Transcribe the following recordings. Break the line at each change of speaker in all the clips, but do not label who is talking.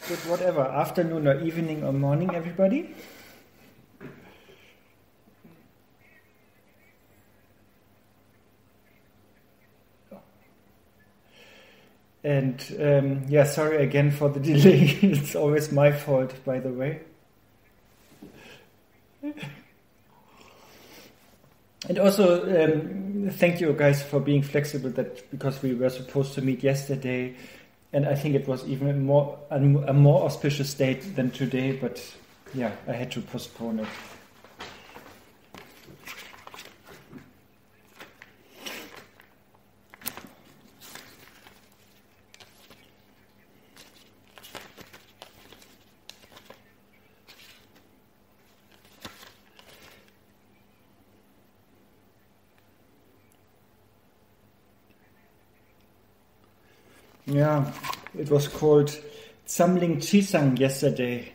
good whatever, afternoon or evening or morning, everybody. And sorry again for the delay. It's always my fault, by the way. And also, thank you guys for being flexible. That because we were supposed to meet yesterday, and I think it was even a more auspicious date than today. But yeah, I had to postpone it. Yeah, it was called Samling Chisang yesterday,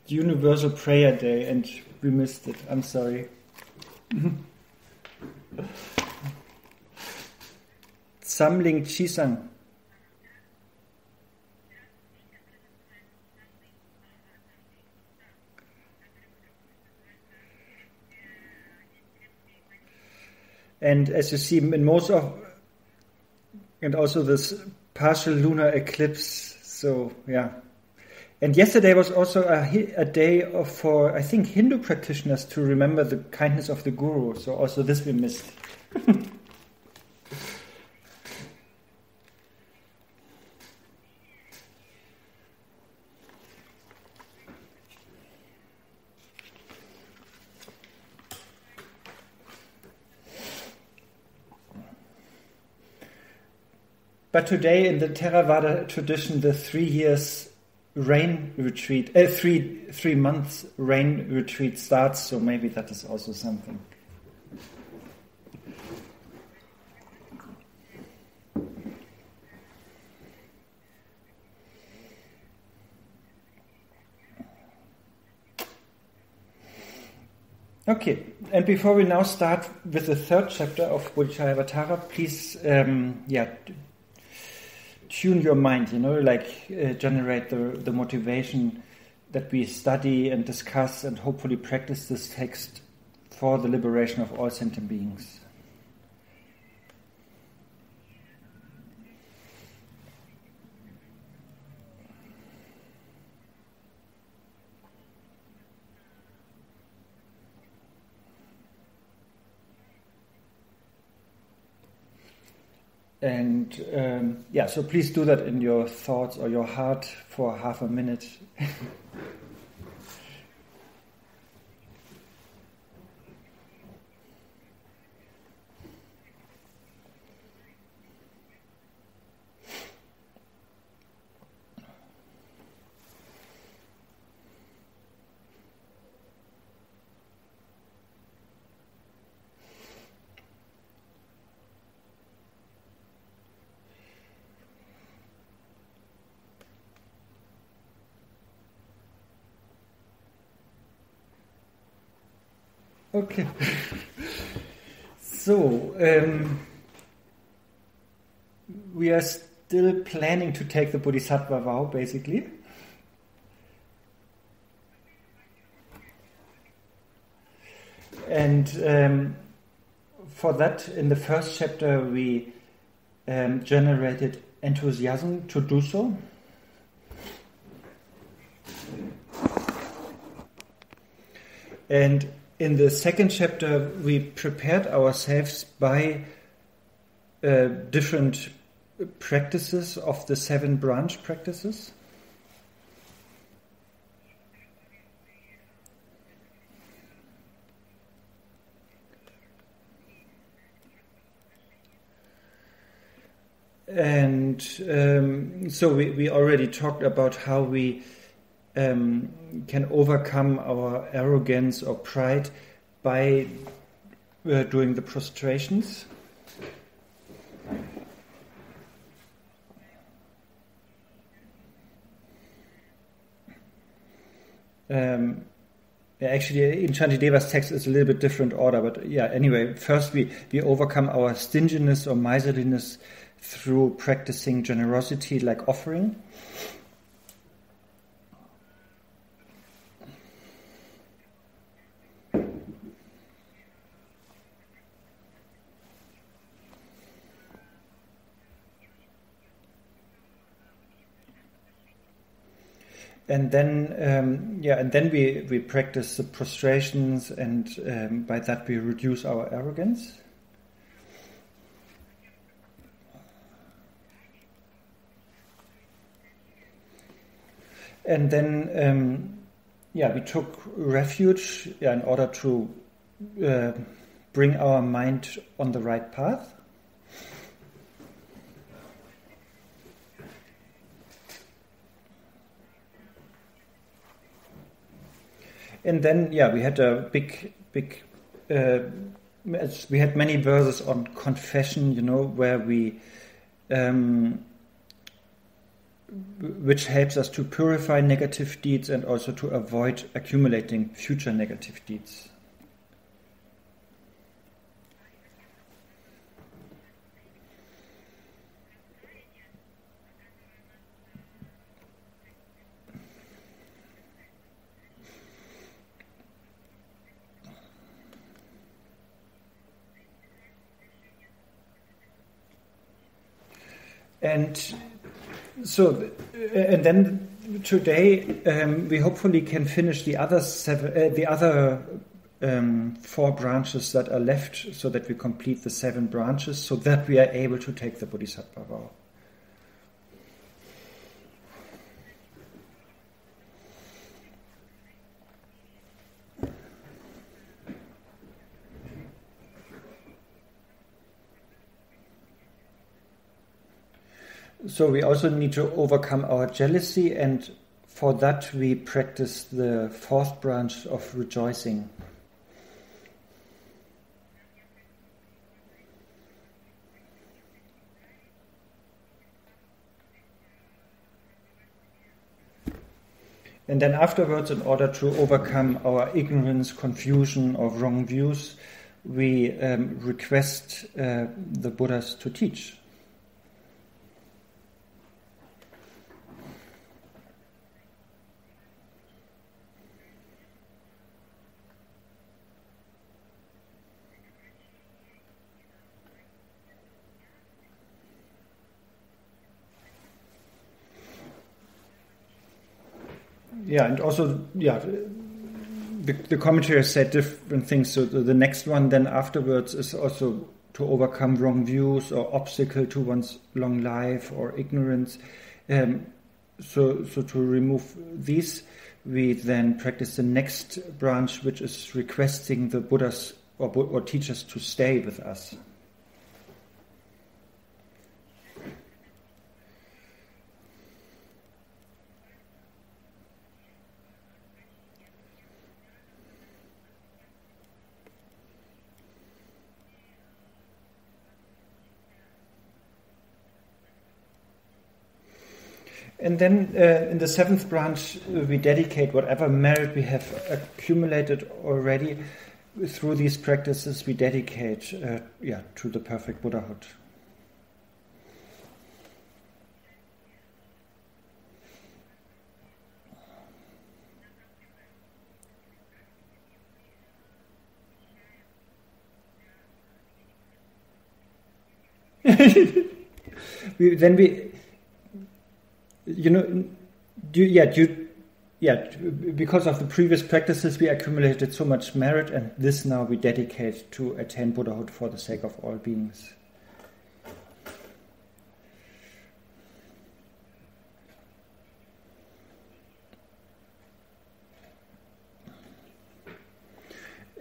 Universal Prayer Day, and we missed it. I'm sorry. Samling Chisang. And as you see, in most of, and also this partial lunar eclipse. So yeah, and yesterday was also a day for I think Hindu practitioners to remember the kindness of the Guru. So also this we missed. But today, in the Theravada tradition, the 3 years rain retreat, 3 months rain retreat starts. So maybe that is also something. Okay, and before we now start with the 3rd chapter of Bodhicaryavatara, please, tune your mind, generate the motivation that we study and discuss and hopefully practice this text for the liberation of all sentient beings. And so please do that in your thoughts or your heart for half a minute. Okay. So, we are still planning to take the Bodhisattva vow, basically. And for that, in the 1st chapter, we generated enthusiasm to do so. And in the 2nd chapter, we prepared ourselves by different practices of the 7 branch practices. And so we already talked about how we can overcome our arrogance or pride by doing the prostrations. Actually, in Shantideva's text, it's a little bit different order, but yeah, anyway, first we overcome our stinginess or miserliness through practicing generosity like offering. And then we practice the prostrations, and by that we reduce our arrogance. And then, we took refuge in order to bring our mind on the right path. And then, we had a big. We had many verses on confession, where we, which helps us to purify negative deeds and also to avoid accumulating future negative deeds. And so, and then today we hopefully can finish the other 4 branches that are left, so that we complete the 7 branches, so that we are able to take the Bodhisattva vow. So we also need to overcome our jealousy, and for that we practice the 4th branch of rejoicing. And then afterwards, in order to overcome our ignorance, confusion, or wrong views, we request the Buddhas to teach. And also, the commentators said different things. So the next one then afterwards is also to overcome wrong views or obstacle to one's long life or ignorance. So to remove these, we then practice the next branch, which is requesting the Buddhas or teachers to stay with us. And then in the 7th branch, we dedicate whatever merit we have accumulated already through these practices. We dedicate, to the perfect Buddhahood. Because of the previous practices, we accumulated so much merit, and this now we dedicate to attain Buddhahood for the sake of all beings.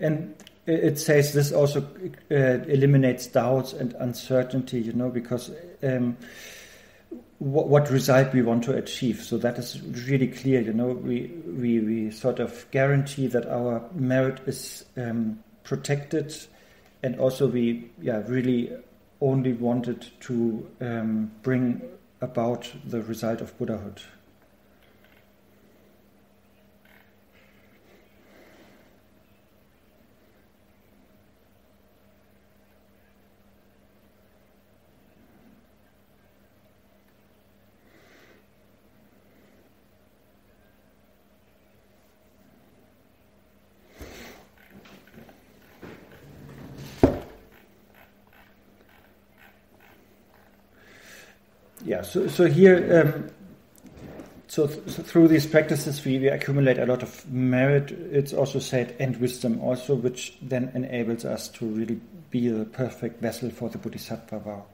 And it says this also eliminates doubts and uncertainty, because what result we want to achieve. So that is really clear, we sort of guarantee that our merit is protected, and also we really only wanted to bring about the result of Buddhahood. So here So through these practices we accumulate a lot of merit, it's also said, and wisdom also, which then enables us to really be the perfect vessel for the Bodhisattva vow.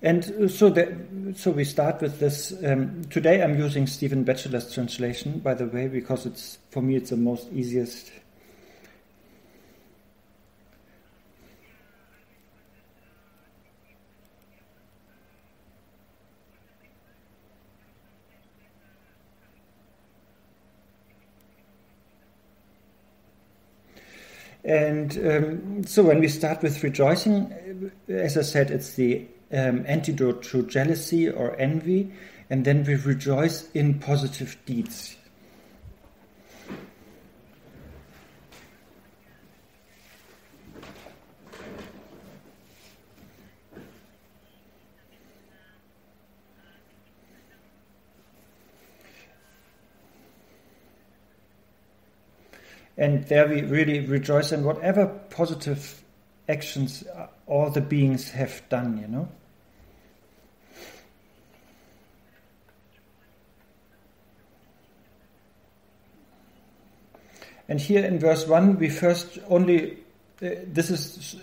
And so we start with this. Today I'm using Stephen Batchelor's translation, by the way, because for me it's the most easiest. And so when we start with rejoicing, as I said, it's the antidote to jealousy or envy, and then we rejoice in positive deeds. And there we really rejoice in whatever positive actions all the beings have done, you know. And here in verse 1, we first only, there's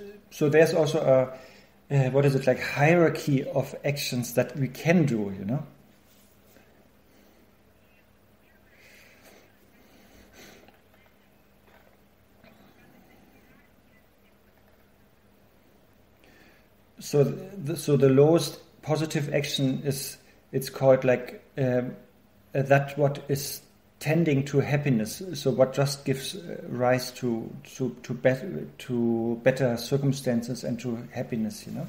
also a, hierarchy of actions that we can do, you know. So the lowest positive action it's called that what is tending to happiness. So what just gives rise to better circumstances and to happiness, you know.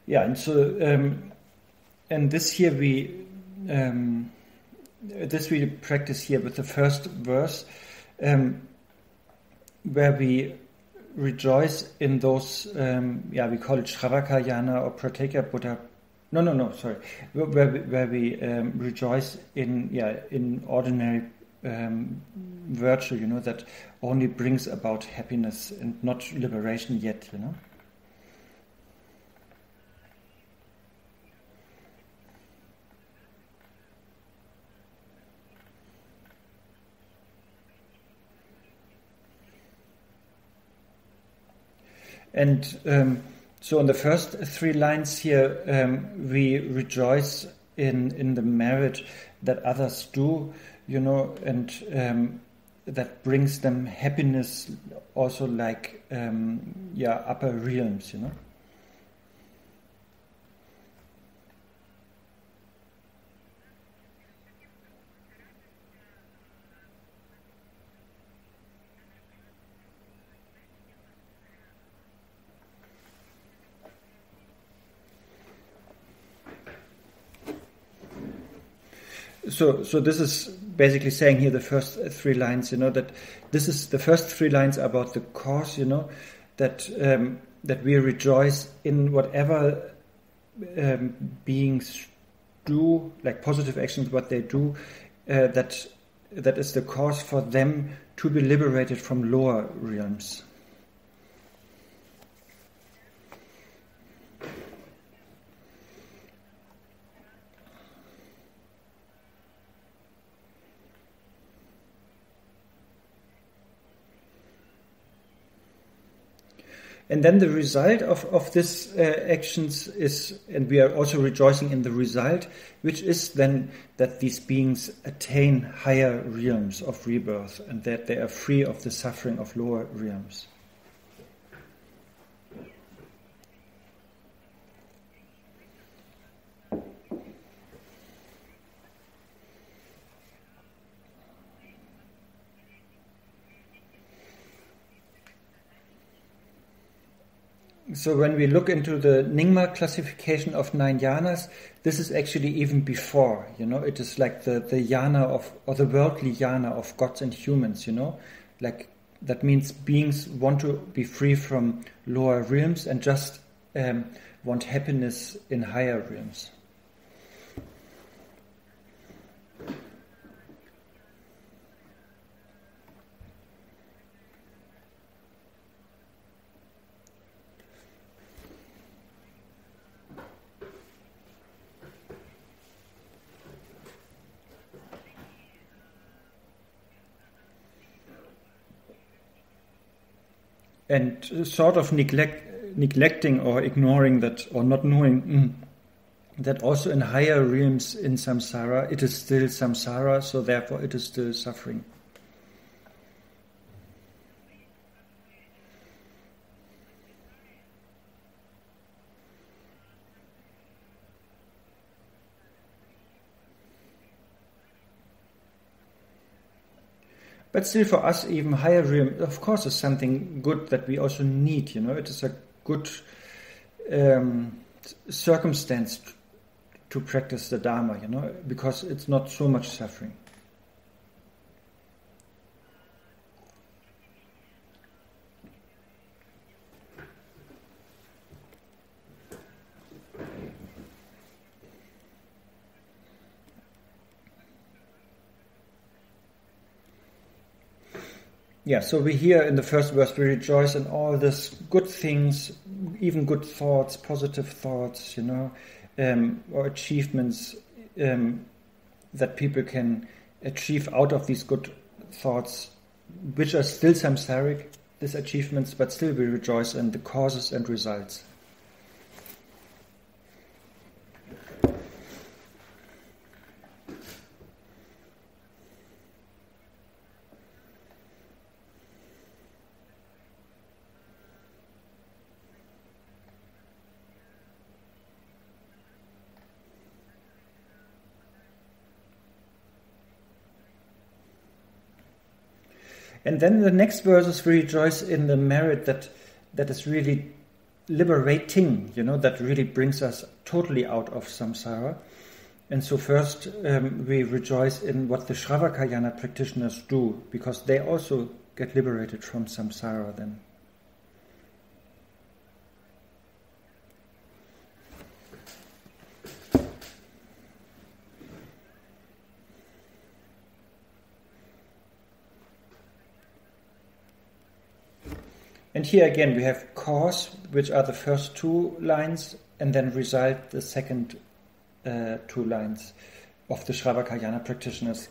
Yeah, and so and this here we practice here with the first verse, where we rejoice in those we call it Shravaka or Pratyeka Buddha. Sorry, where we rejoice in ordinary virtue, you know, that only brings about happiness and not liberation yet, you know. And so in the first three lines here, we rejoice in the merit that others do, you know, and that brings them happiness, also upper realms, you know. So this is basically saying here the first three lines, you know, that this is the first three lines about the cause, you know, that we rejoice in whatever beings do, like positive actions, what they do, that is the cause for them to be liberated from lower realms. And then the result of this actions is, and we are also rejoicing in the result, which is then that these beings attain higher realms of rebirth and that they are free of the suffering of lower realms. So when we look into the Nyingma classification of 9 jhanas, this is actually even before, it is like the jhana of, or the worldly jhana of gods and humans, like that means beings want to be free from lower realms and just want happiness in higher realms. And sort of neglecting or ignoring that, or not knowing that also in higher realms in samsara, it is still samsara, so therefore it is still suffering. But still for us, even higher realm, of course, is something good that we also need, It is a good circumstance to practice the Dharma, because it's not so much suffering. Yeah, so we hear in the first verse, we rejoice in all these good things, even good thoughts, positive thoughts, or achievements that people can achieve out of these good thoughts, which are still samsaric, these achievements, but still we rejoice in the causes and results. And then the next verses we rejoice in the merit that is really liberating, that really brings us totally out of samsara. And so first we rejoice in what the Shravakayana practitioners do, because they also get liberated from samsara then. And here again we have cause, which are the first 2 lines, and then result, the second 2 lines of the Shravakayana practitioners.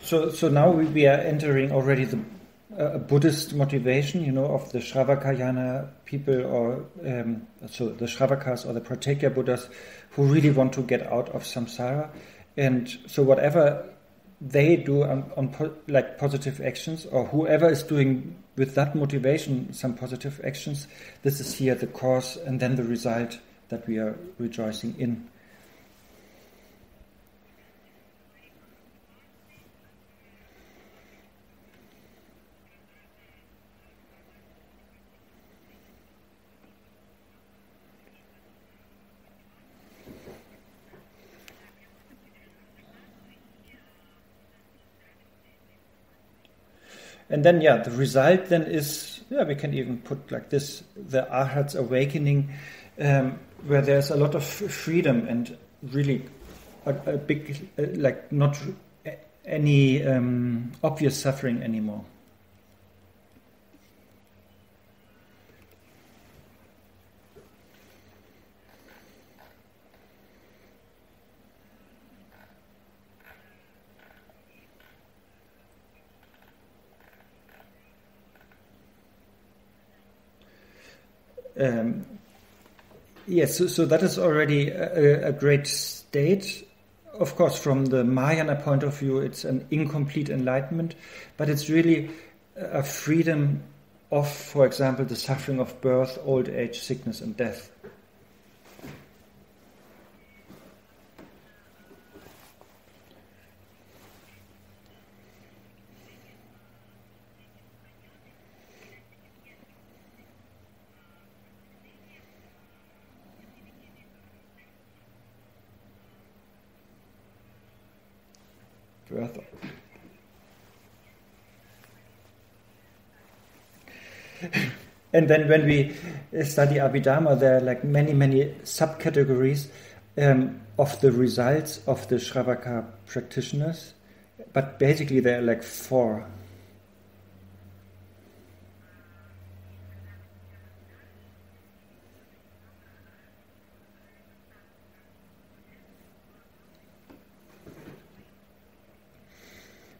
So now we are entering already the Buddhist motivation, of the Shravakayana people, or so the Shravakas or the Pratyeka Buddhas who really want to get out of samsara, and so whatever they do like positive actions, or whoever is doing with that motivation some positive actions, this is here the cause and then the result that we are rejoicing in. And then, the result then is, we can even put like this, the Arhat's awakening, where there's a lot of freedom and really a big, like not any obvious suffering anymore. Yes, so that is already a great step state. Of course, from the Mahayana point of view, it's an incomplete enlightenment, but it's really a freedom of, for example, the suffering of birth, old age, sickness, and death. Birth. And then when we study Abhidharma, there are like many, many subcategories of the results of the Shravaka practitioners, but basically there are like 4.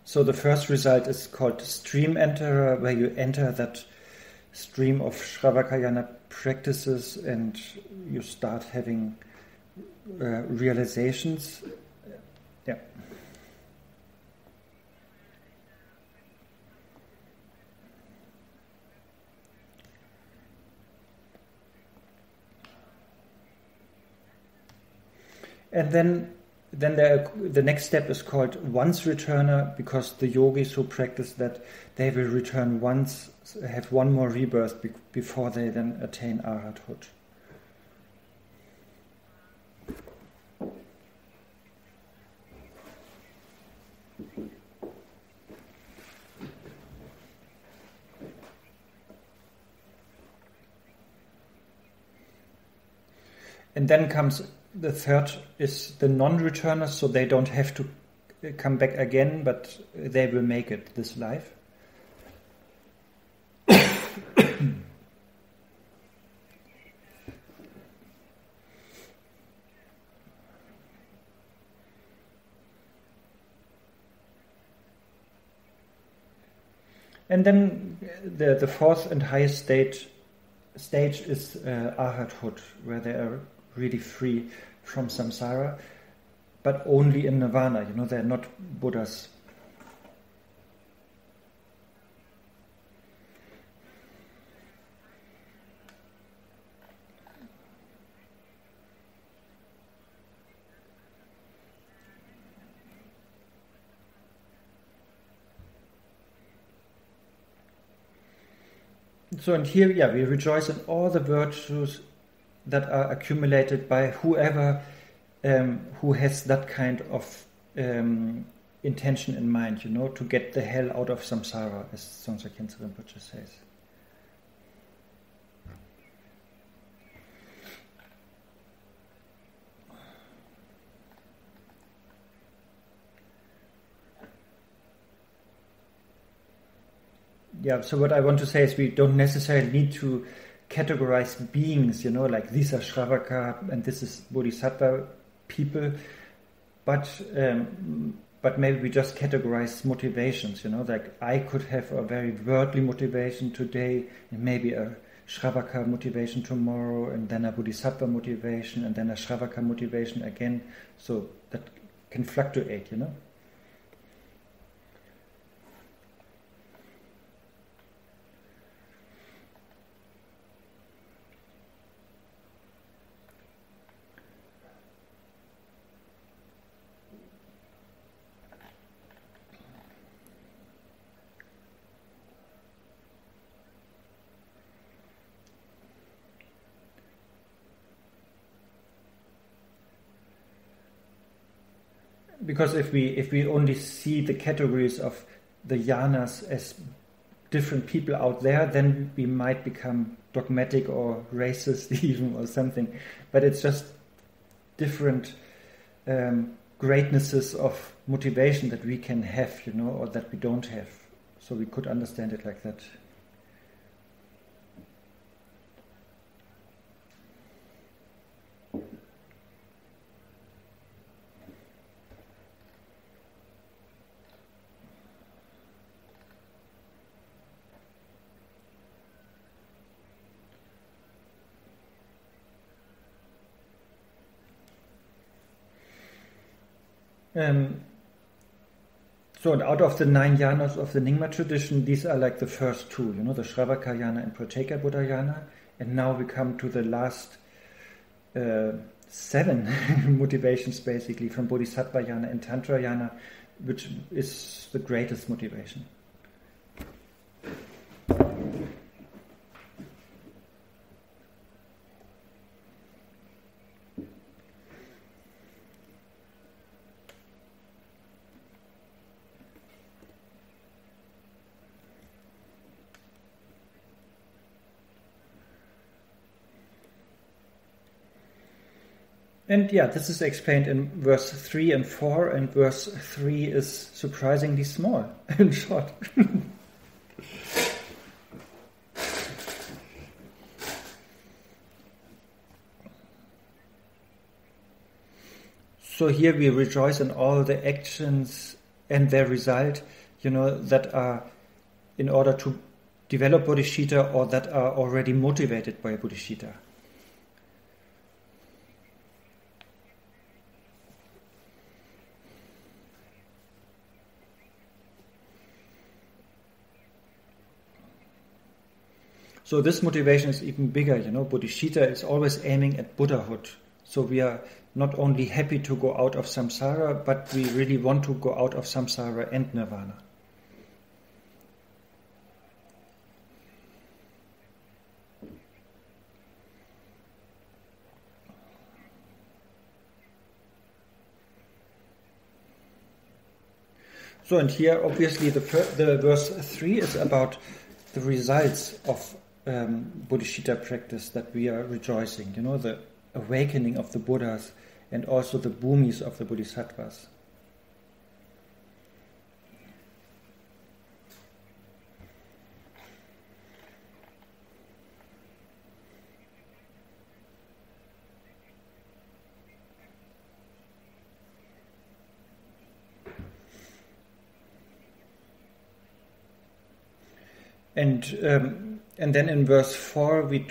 So the first result is called stream enterer, where you enter that stream of Shravakayana practices and you start having realizations. Yeah. And then the next step is called once returner, because the yogis who practice that, they will return once, have one more rebirth before they then attain arhathood. And then comes the third is the non-returners, so they don't have to come back again, but they will make it this life. And then the fourth and highest stage is arhathood, where they are really free from samsara, but only in nirvana. They're not Buddhas. So, and here, we rejoice in all the virtues that are accumulated by whoever who has that kind of intention in mind, to get the hell out of samsara, as Dzongsar Khyentse Rinpoche says. Yeah, so what I want to say is we don't necessarily need to categorize beings, like these are Shravaka and this is Bodhisattva people, but maybe we just categorize motivations, like I could have a very worldly motivation today and maybe a Shravaka motivation tomorrow and then a Bodhisattva motivation and then a Shravaka motivation again, so that can fluctuate, Because if we only see the categories of the yanas as different people out there, then we might become dogmatic or racist even or something. But it's just different greatnesses of motivation that we can have, or that we don't have. So we could understand it like that. So, and out of the 9 yanas of the Nyingma tradition, these are like the first 2, the Shravaka yana and Pratyeka Buddha yana. And now we come to the last 7 motivations, basically, from Bodhisattva yana and Tantra yana, which is the greatest motivation. And this is explained in verse 3 and 4, and verse 3 is surprisingly small and short. So here we rejoice in all the actions and their result, that are in order to develop bodhicitta or that are already motivated by bodhicitta. So this motivation is even bigger, Bodhicitta is always aiming at Buddhahood. So we are not only happy to go out of samsara, but we really want to go out of samsara and nirvana. So, and here obviously the verse 3 is about the results of bodhicitta practice that we are rejoicing, the awakening of the Buddhas and also the bhumis of the Bodhisattvas. And then in verse 4 we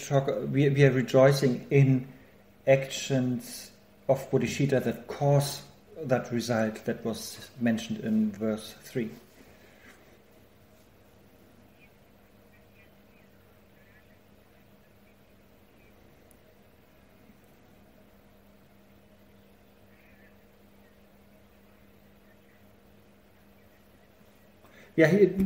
are rejoicing in actions of bodhicitta that cause that result that was mentioned in verse 3.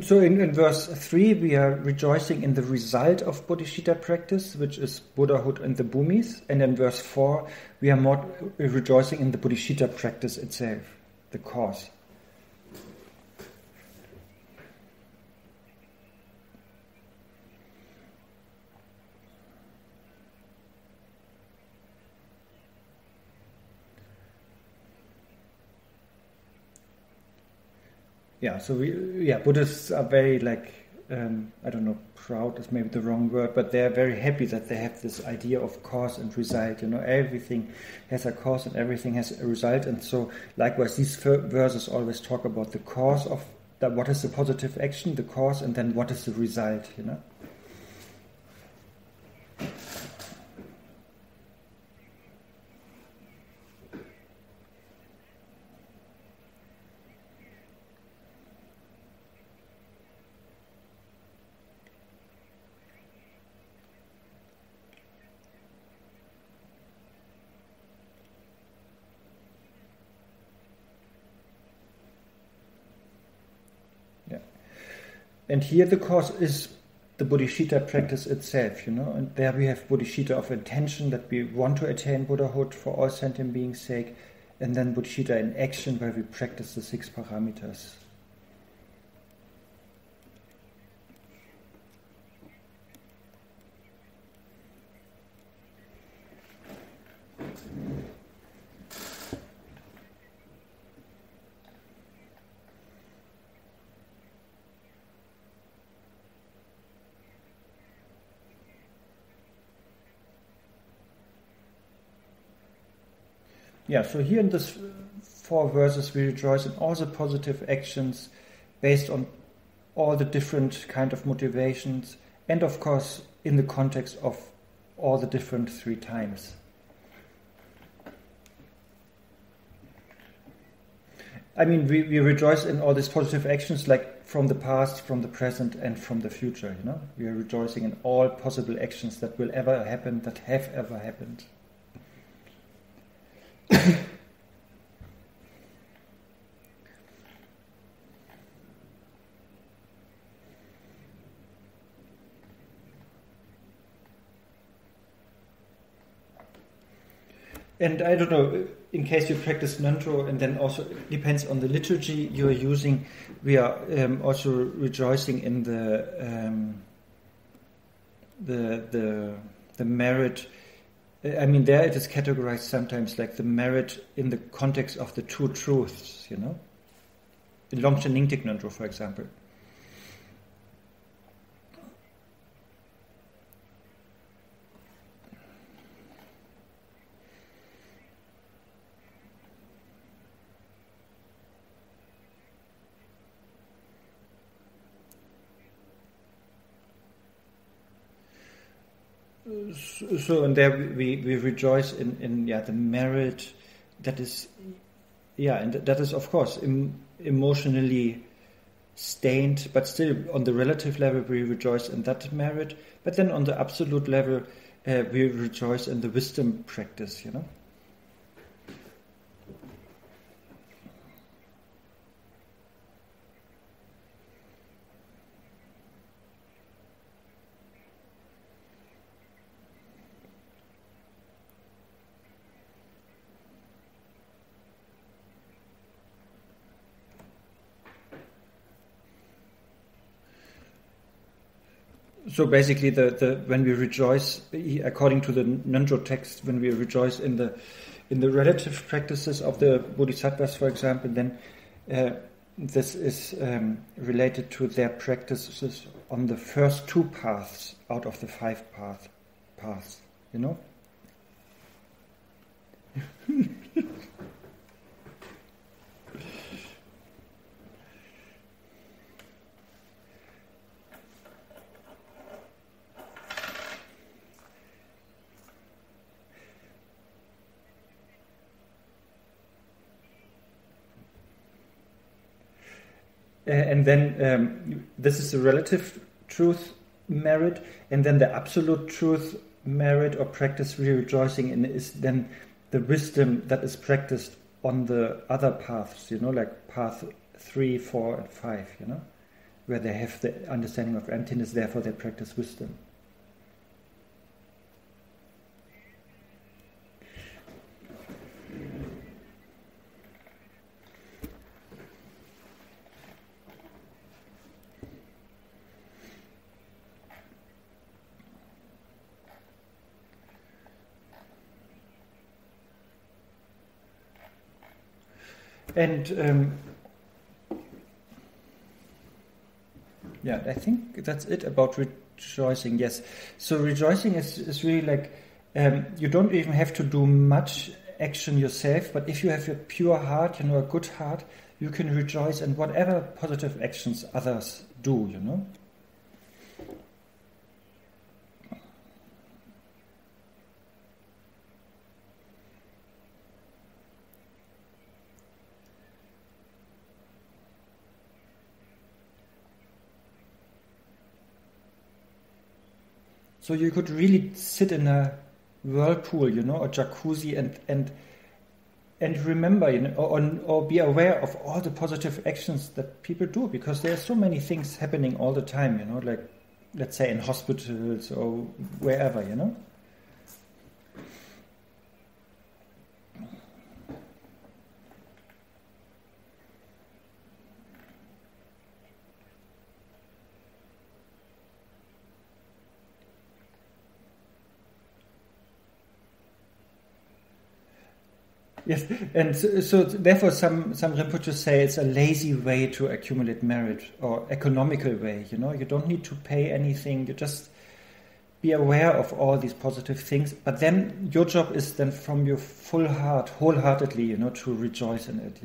So in verse 3 we are rejoicing in the result of bodhicitta practice, which is Buddhahood and the bhumis, and in verse 4 we are more rejoicing in the bodhicitta practice itself, the cause. Buddhists are very proud is maybe the wrong word, but they are very happy that they have this idea of cause and result. Everything has a cause and everything has a result, and so likewise these verses always talk about the cause of what is the positive action, the cause, and then what is the result. And here the cause is the bodhicitta practice itself, and there we have bodhicitta of intention, that we want to attain Buddhahood for all sentient beings' sake, and then bodhicitta in action, where we practice the 6 paramitas. So here in this 4 verses we rejoice in all the positive actions based on all the different kind of motivations, and of course in the context of all the different 3 times. I mean, we rejoice in all these positive actions, like from the past, from the present, and from the future. We are rejoicing in all possible actions that will ever happen, that have ever happened. And I don't know, in case you practice Nandro, and then also it depends on the liturgy you are using, we are also rejoicing in the merit. I mean, there it is categorized sometimes like the merit in the context of the two truths, In Longchen Ningtik Nandro, for example. So, and there we rejoice in the merit that is, and that is of course emotionally stained, but still on the relative level we rejoice in that merit. But then on the absolute level we rejoice in the wisdom practice, So basically, when we rejoice, according to the Nandro text, when we rejoice in the relative practices of the Bodhisattvas, for example, then this is related to their practices on the first two paths out of the five paths. And then this is the relative truth merit, and then the absolute truth merit or practice we're rejoicing in is then the wisdom that is practiced on the other paths, like path 3, 4, and 5, where they have the understanding of emptiness, therefore they practice wisdom. And I think that's it about rejoicing. Yes, so rejoicing is really like you don't even have to do much action yourself, but if you have a pure heart, a good heart, you can rejoice in whatever positive actions others do. So you could really sit in a whirlpool, or jacuzzi, and remember, or be aware of all the positive actions that people do, because there are so many things happening all the time, like let's say in hospitals or wherever, Yes, and so therefore some Rinpoches say it's a lazy way to accumulate merit, or economical way, you don't need to pay anything, you just be aware of all these positive things, but then your job is then from your full heart, wholeheartedly, to rejoice in it,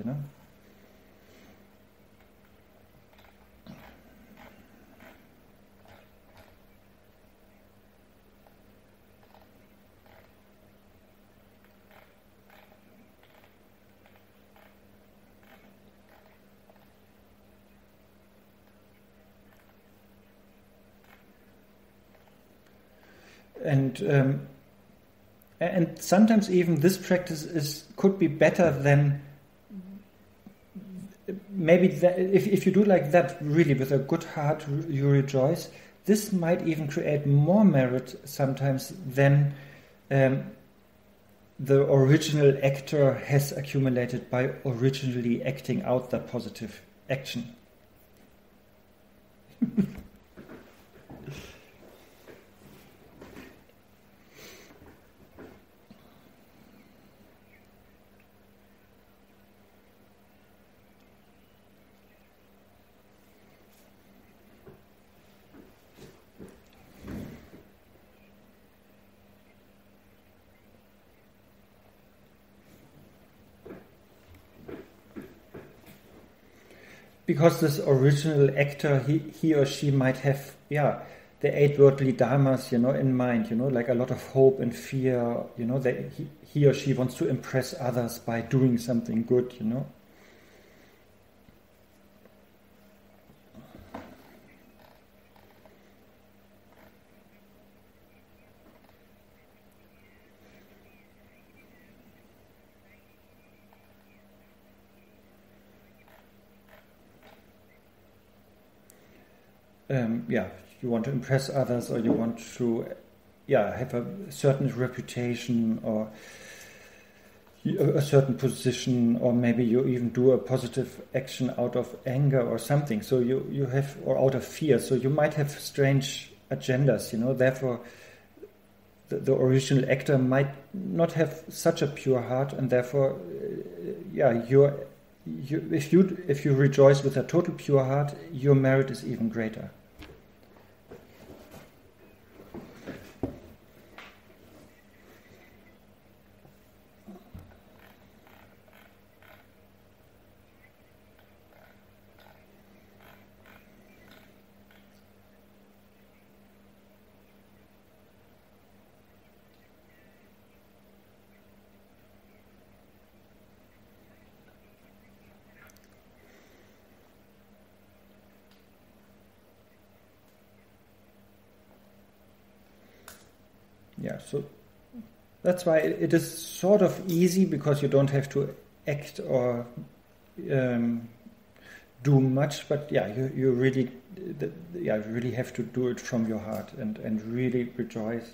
And sometimes even this practice could be better than maybe if you do like that really with a good heart, you rejoice. This might even create more merit sometimes than the original actor has accumulated by originally acting out that positive action. Because this original actor, he or she might have, the 8 worldly dharmas, in mind, like a lot of hope and fear, that he or she wants to impress others by doing something good, you want to impress others, or you want to, have a certain reputation or a certain position, or maybe you even do a positive action out of anger or something. So you have, or out of fear. So you might have strange agendas, Therefore, the original actor might not have such a pure heart, and therefore, if you rejoice with a total pure heart, your merit is even greater. So that's why it is sort of easy, because you don't have to act or do much, but you really have to do it from your heart and really rejoice.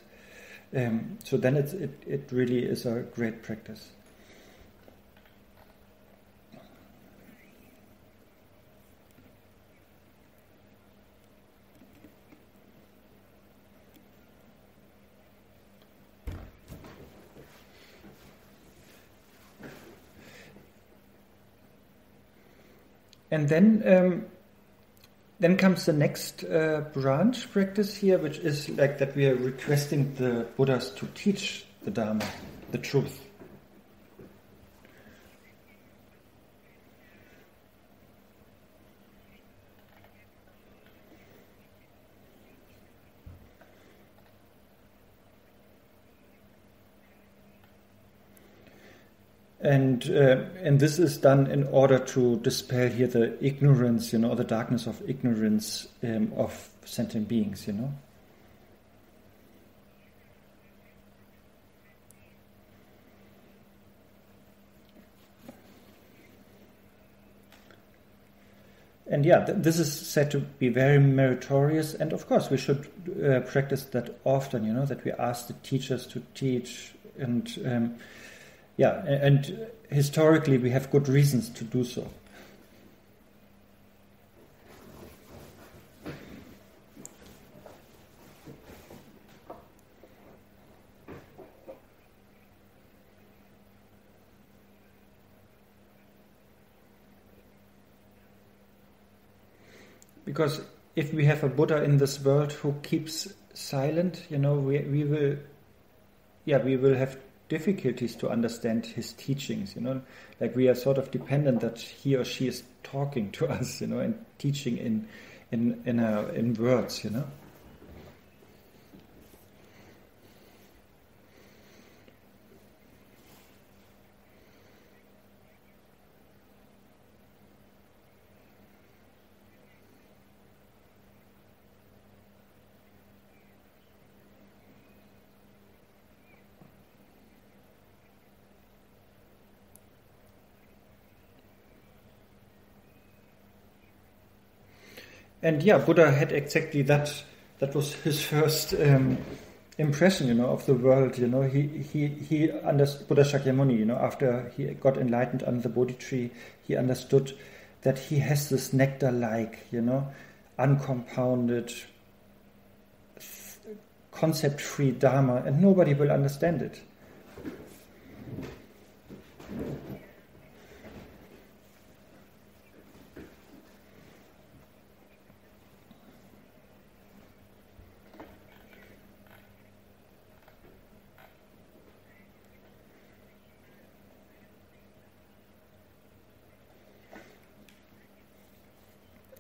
So then it really is a great practice. And then comes the next branch practice here, which is like that we are requesting the Buddhas to teach the Dharma, the truth. And this is done in order to dispel here the ignorance, the darkness of ignorance of sentient beings, And this is said to be very meritorious, and of course we should practice that often, that we ask the teachers to teach, and and historically we have good reasons to do so. Because if we have a Buddha in this world who keeps silent, we will have difficulties to understand his teachings, like we are sort of dependent that he or she is talking to us, and teaching in words, And yeah, Buddha had exactly that. That was his first impression, of the world. He understood Buddha Shakyamuni. After he got enlightened under the Bodhi tree, he understood that he has this nectar-like, uncompounded, concept-free Dharma, and nobody will understand it.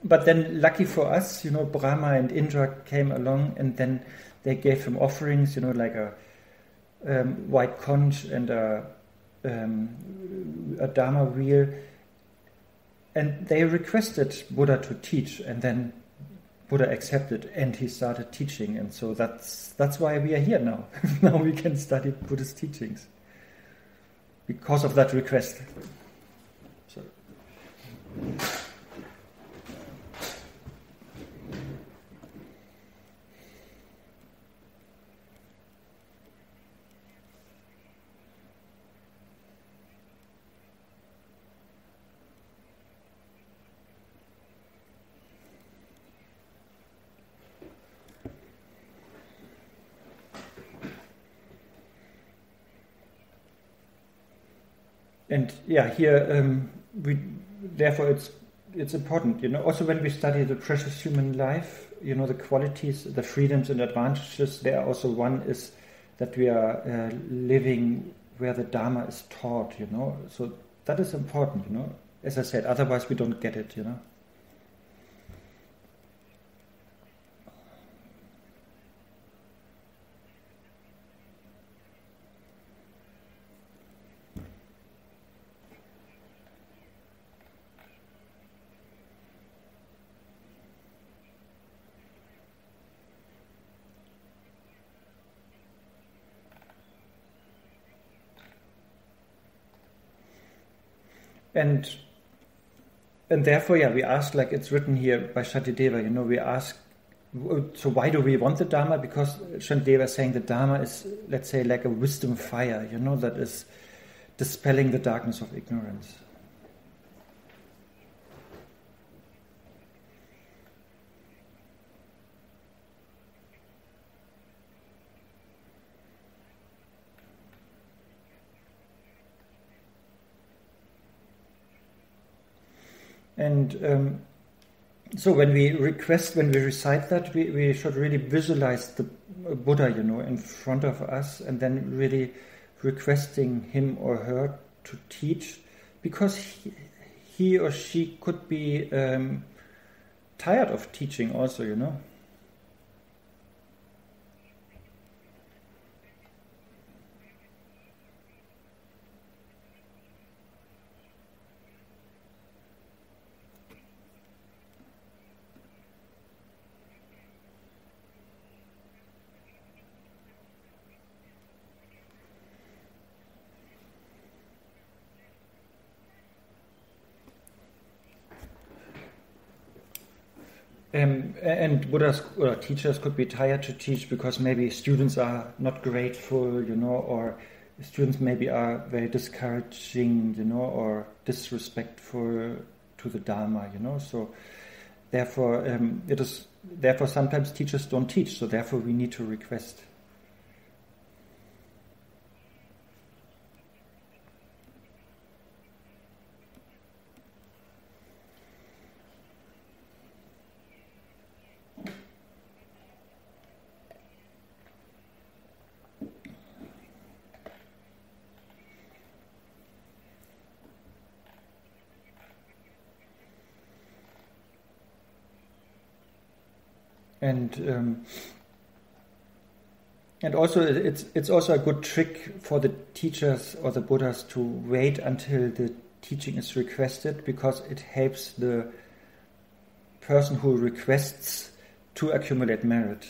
But then, lucky for us, Brahma and Indra came along, and then they gave him offerings, like a white conch and a Dharma wheel, and they requested Buddha to teach, and then Buddha accepted, and he started teaching, and so that's why we are here now. Now we can study Buddhist teachings because of that request. So. And yeah, here therefore it's important, Also, when we study the precious human life, the qualities, the freedoms and advantages, there also one is that we are living where the Dharma is taught, So that is important, As I said, otherwise we don't get it, And therefore, we ask, like it's written here by Shantideva, we ask, so why do we want the Dharma? Because Shantideva is saying the Dharma is, let's say, like a wisdom fire, that is dispelling the darkness of ignorance. And so when we recite that, we should really visualize the Buddha, in front of us, and then really requesting him or her to teach, because he or she could be tired of teaching also, And Buddhas or teachers could be tired to teach because maybe students are not grateful, or students maybe are very discouraging, or disrespectful to the Dharma, So therefore, therefore sometimes teachers don't teach. So therefore, we need to request. And also it's also a good trick for the teachers or the Buddhas to wait until the teaching is requested, because it helps the person who requests to accumulate merit.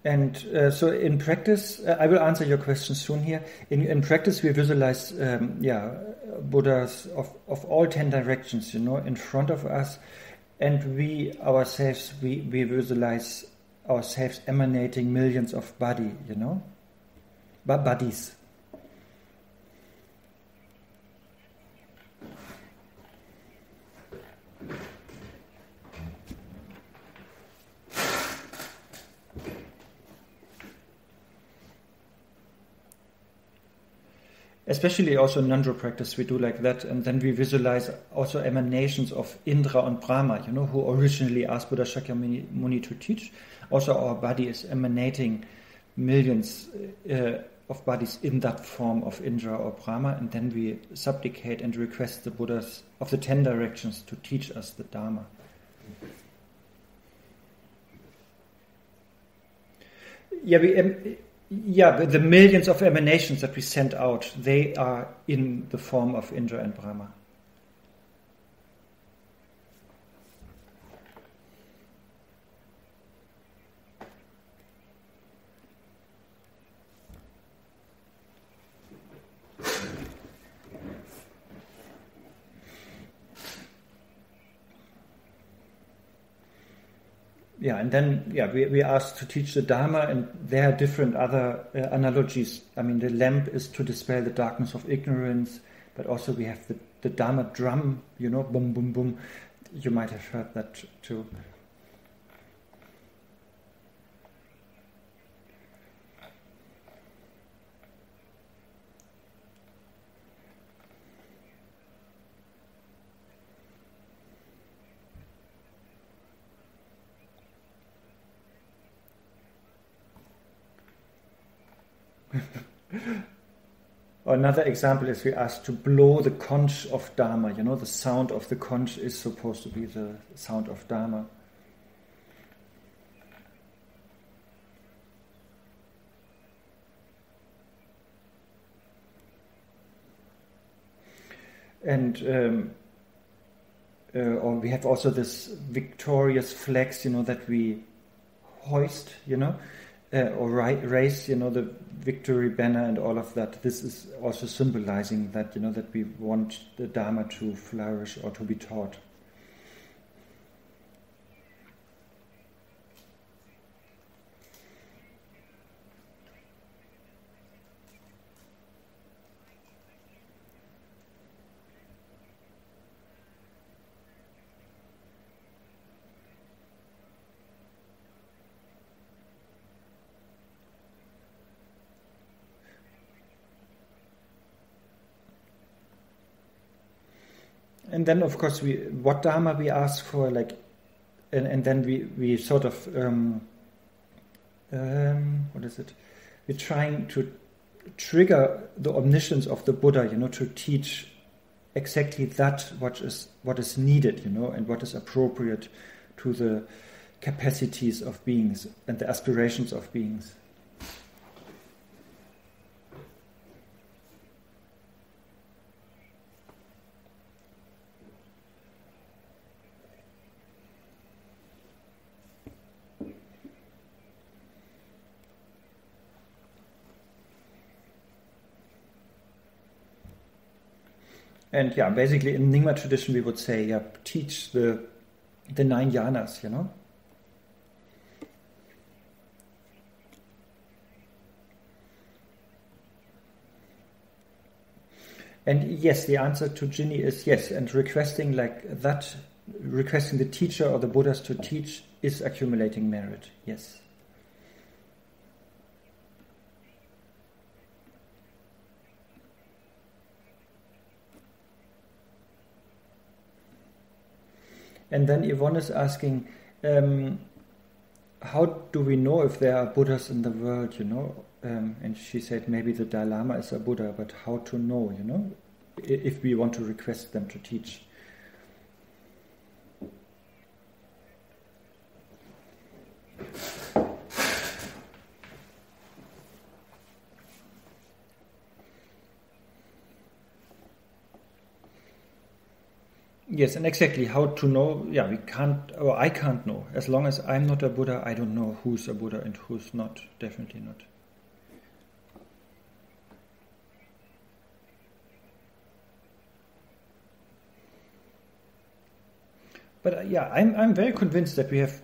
And so in practice, I will answer your question soon here. In practice, we visualize, Buddhas of all 10 directions, in front of us. And we ourselves, we visualize ourselves emanating millions of bodies. Especially also in Nandro practice, we do like that, and then we visualize also emanations of Indra and Brahma, who originally asked Buddha Shakyamuni to teach. Also, our body is emanating millions of bodies in that form of Indra or Brahma, and then we supplicate and request the Buddhas of the 10 directions to teach us the Dharma. But the millions of emanations that we send out, they are in the form of Indra and Brahma. And then we asked to teach the Dharma, and there are different other analogies. I mean, the lamp is to dispel the darkness of ignorance, but also we have the Dharma drum, boom, boom, boom. You might have heard that too. Another example is we asked to blow the conch of Dharma. The sound of the conch is supposed to be the sound of Dharma. And or we have also this victorious flags, that we hoist, or raise, the victory banner and all of that. This is also symbolizing that, that we want the Dharma to flourish or to be taught. And then, of course, what Dharma we ask for, and then we sort of, what is it? We're trying to trigger the omniscience of the Buddha, to teach exactly that what is needed, and what is appropriate to the capacities of beings and the aspirations of beings. And basically in Nyingma tradition we would say, teach the 9 jhanas, And yes, the answer to Ginny is yes, and requesting the teacher or the Buddhas to teach is accumulating merit, yes. And then Yvonne is asking, how do we know if there are Buddhas in the world, and she said maybe the Dalai Lama is a Buddha, but how to know, if we want to request them to teach. Yes, and exactly how to know. Yeah, we can't, or I can't know. As long as I'm not a Buddha, I don't know who's a Buddha and who's not. Definitely not. But yeah, I'm very convinced that we have,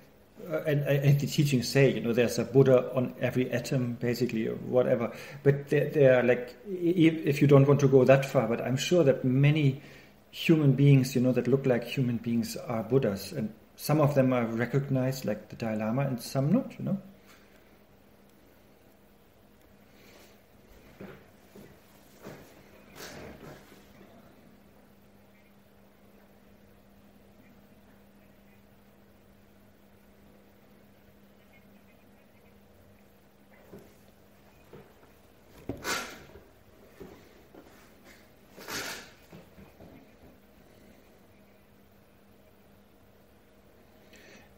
and the teachings say, there's a Buddha on every atom, basically, or whatever. But they're like, if you don't want to go that far, but I'm sure that many human beings, that look like human beings are Buddhas, and some of them are recognized, like the Dalai Lama, and some not,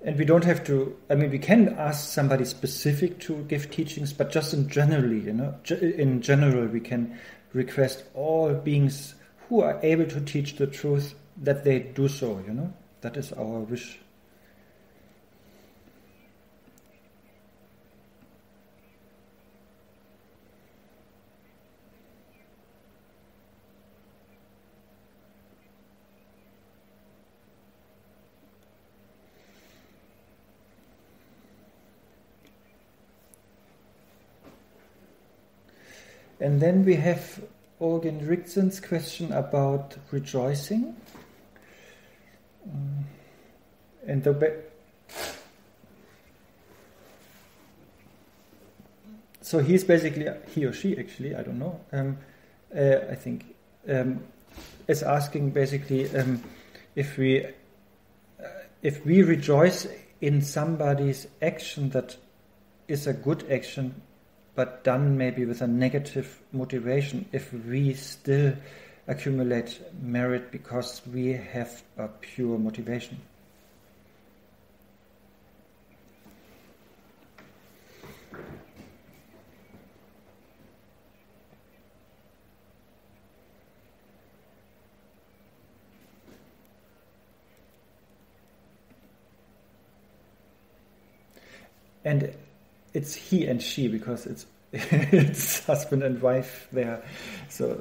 And we don't have to, we can ask somebody specific to give teachings, but just in general, we can request all beings who are able to teach the truth that they do so, That is our wish. And then we have Organ Ricksen's question about rejoicing. So he's basically, he or she actually, I don't know, I think, is asking basically if we rejoice in somebody's action that is a good action, but done maybe with a negative motivation, if we still accumulate merit because we have a pure motivation. And it's he and she because it's husband and wife there. So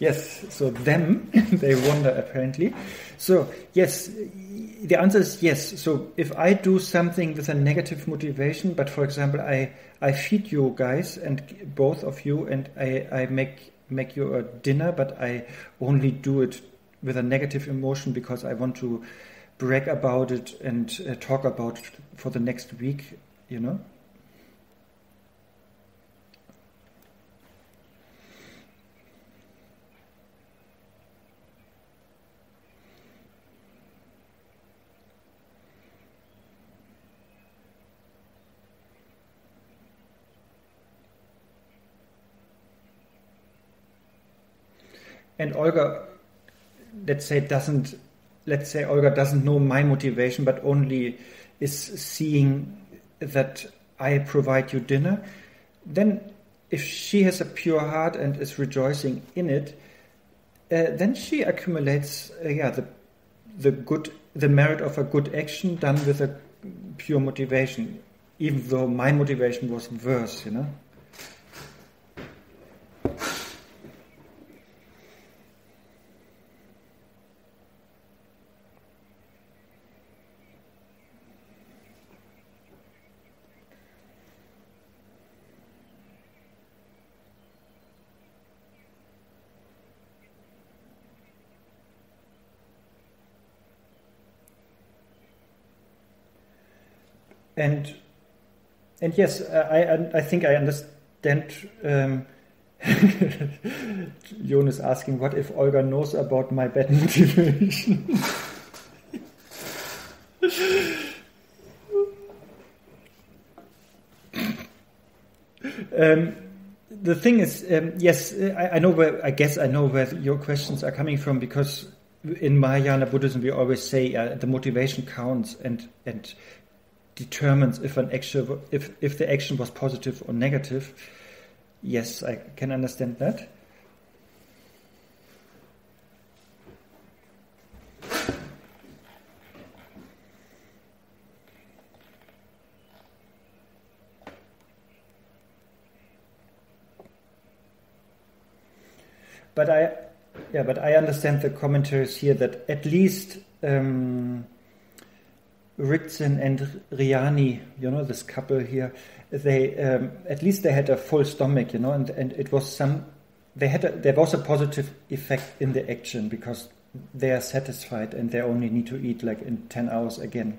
yes, so them, they wonder apparently. So yes, the answer is yes. So if I do something with a negative motivation, but for example, I feed you guys and both of you, and I make you a dinner, but I only do it with a negative emotion because I want to brag about it and talk about it for the next week, And Olga, let's say Olga doesn't know my motivation, but only is seeing that I provide you dinner. Then, if she has a pure heart and is rejoicing in it, then she accumulates, the merit of a good action done with a pure motivation, even though my motivation was worse, And yes, I think I understand. Jon is asking, what if Olga knows about my bad motivation? The thing is, yes, I know where. I guess I know where your questions are coming from, because in Mahayana Buddhism we always say the motivation counts and determines if an action, if the action was positive or negative. Yes, I can understand that. But I understand the commentaries here that at least Ritson and Riani, this couple here, they at least they had a full stomach, and it was there was a positive effect in the action because they are satisfied and they only need to eat like in 10 hours again.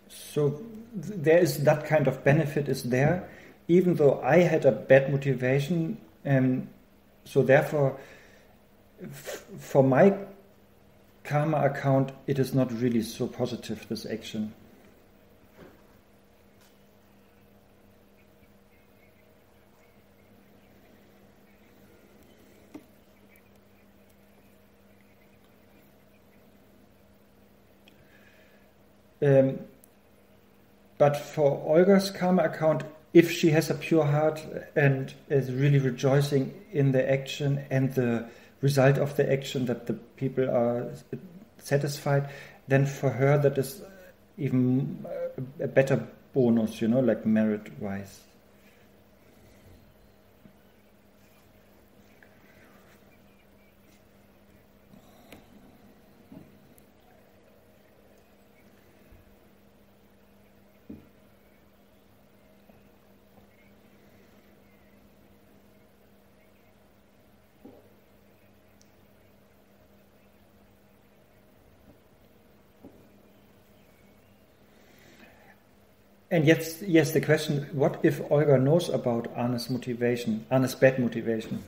So there is that kind of benefit is there, even though I had a bad motivation. So therefore, for my karma account, it is not really so positive, this action. But for Olga's karma account, if she has a pure heart and is really rejoicing in the action and the result of the action that the people are satisfied, then for her that is even a better bonus, like merit-wise. And yes, the question, what if Olga knows about Arne's motivation, Arne's bad motivation?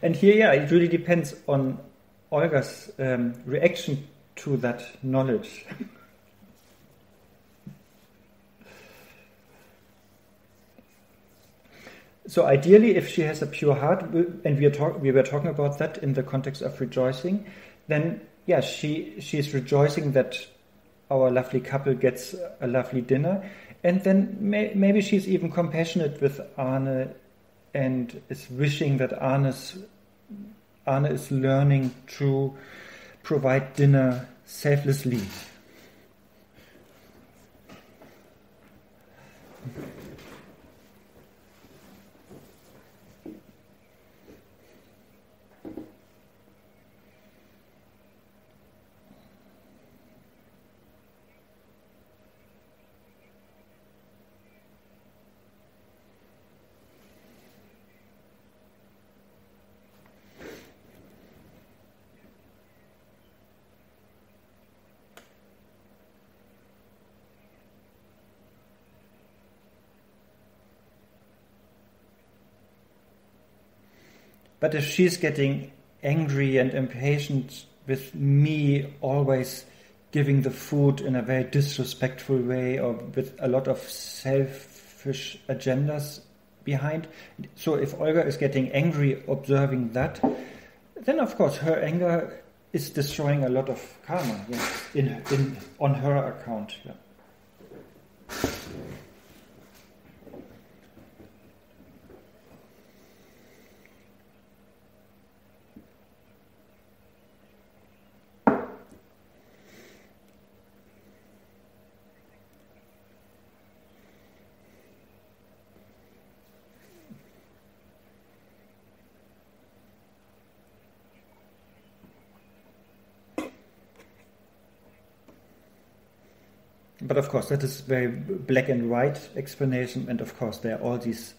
And here, it really depends on Olga's reaction to that knowledge. So ideally, if she has a pure heart, and we were talking about that in the context of rejoicing, then she is rejoicing that our lovely couple gets a lovely dinner, and then maybe she's even compassionate with Arne and is wishing that Arne is learning to provide dinner selflessly. But if she's getting angry and impatient with me always giving the food in a very disrespectful way or with a lot of selfish agendas behind, so if Olga is getting angry observing that, then of course her anger is destroying a lot of karma on her account. Yeah. But of course, that is very black and white explanation, and of course, there are all these,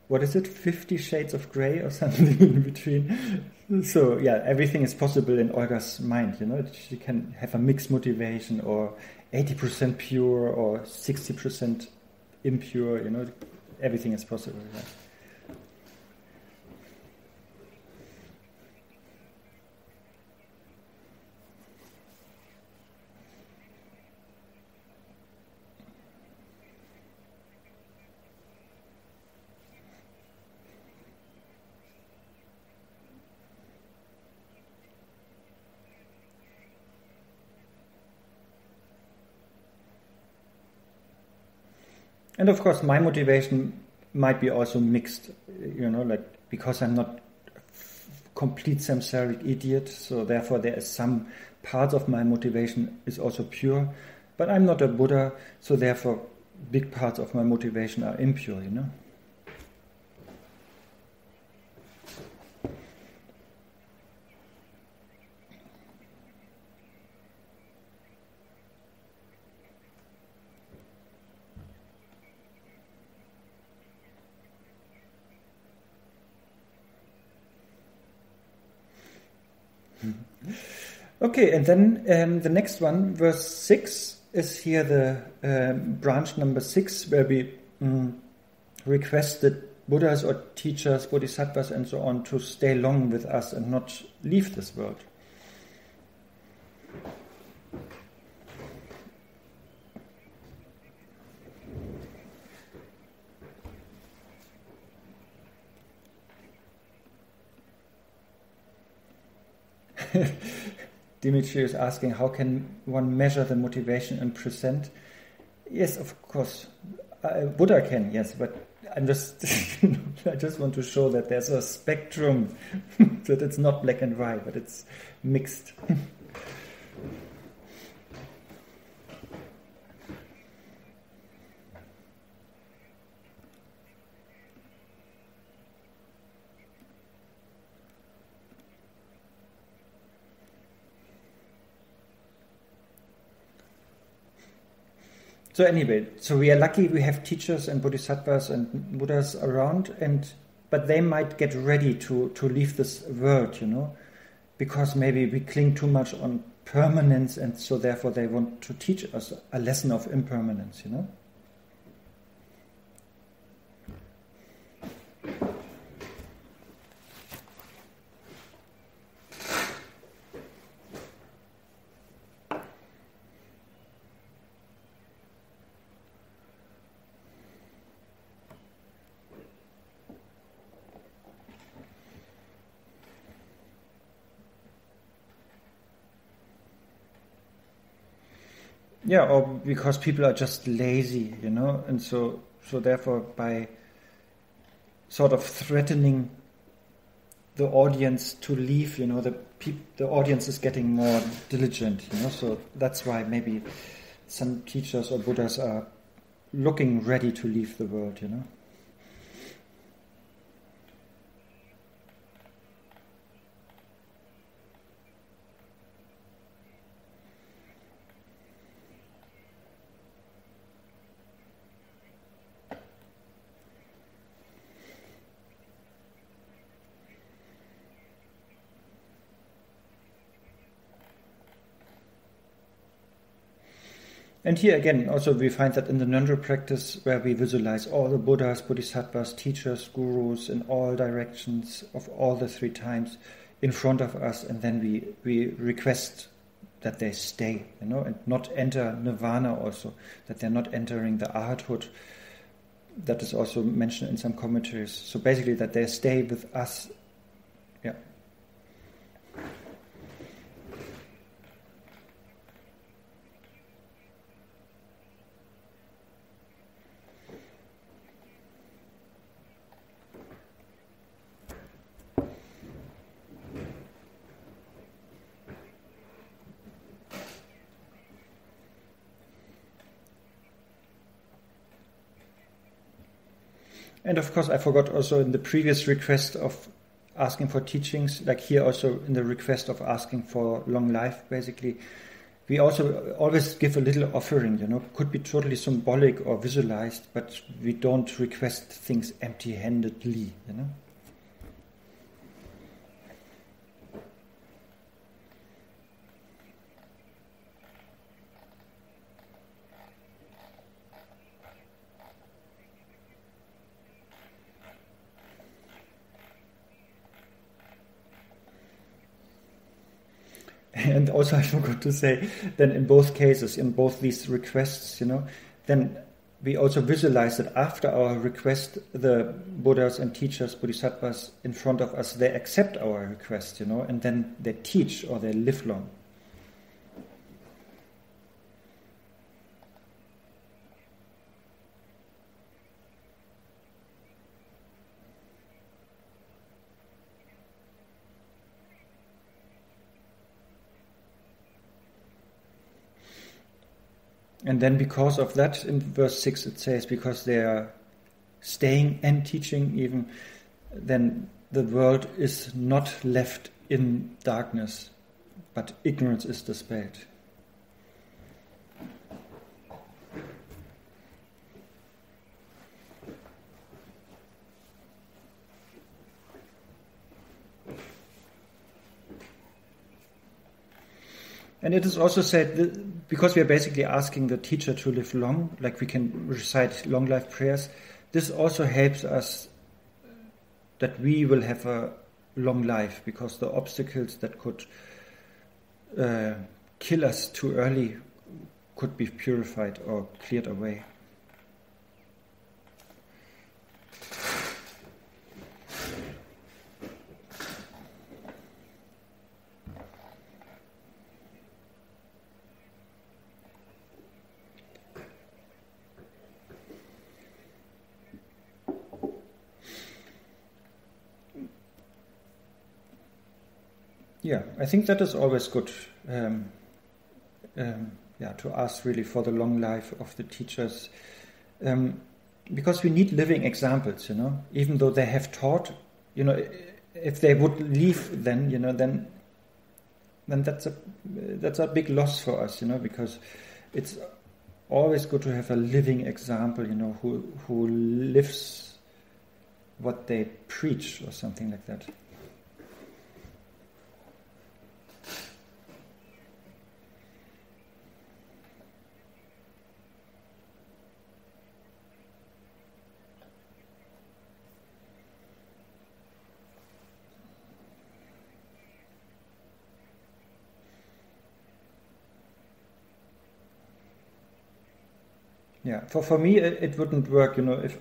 50 shades of gray or something in between. So everything is possible in Olga's mind. She can have a mixed motivation, or 80% pure, or 60% impure. Everything is possible. Yeah. And of course, my motivation might be also mixed, like because I'm not complete samsaric idiot, so therefore there is some parts of my motivation is also pure, but I'm not a Buddha, so therefore big parts of my motivation are impure, Okay, and then the next one, verse 6, is here the branch number 6, where we request that Buddhas or teachers, Bodhisattvas and so on, to stay long with us and not leave this world. Dimitri is asking, how can one measure the motivation and present? Yes, of course. Buddha can, yes, but I just want to show that there's a spectrum, that it's not black and white, but it's mixed. So anyway, so we are lucky we have teachers and bodhisattvas and Buddhas around, but they might get ready to leave this world, because maybe we cling too much on permanence, and so therefore they want to teach us a lesson of impermanence, Yeah, or because people are just lazy, and so therefore by sort of threatening the audience to leave, the audience is getting more diligent, so that's why maybe some teachers or Buddhas are looking ready to leave the world, And here again, also we find that in the Nandro practice, where we visualize all the Buddhas, Bodhisattvas, teachers, gurus in all directions of all the 3 times in front of us, and then we request that they stay, and not enter nirvana also, that they're not entering the arhathood. That is also mentioned in some commentaries. So basically that they stay with us. Yeah. And of course, I forgot also in the previous request of asking for teachings, like here also in the request of asking for long life, basically, we also always give a little offering, could be totally symbolic or visualized, but we don't request things empty-handedly, And also I forgot to say, then in both cases, in both these requests, then we also visualize that after our request, the Buddhas and teachers, Bodhisattvas in front of us, they accept our request, and then they teach or they live long. And then because of that, in verse 6 it says, because they are staying and teaching even, then the world is not left in darkness, but ignorance is dispelled. And it is also said, that because we are basically asking the teacher to live long, like we can recite long life prayers, this also helps us that we will have a long life, because the obstacles that could kill us too early could be purified or cleared away. Yeah, I think that is always good. To ask really for the long life of the teachers, because we need living examples. Even though they have taught, if they would leave, then that's a big loss for us. Because it's always good to have a living example. Who lives what they preach or something like that. Yeah, for me it wouldn't work,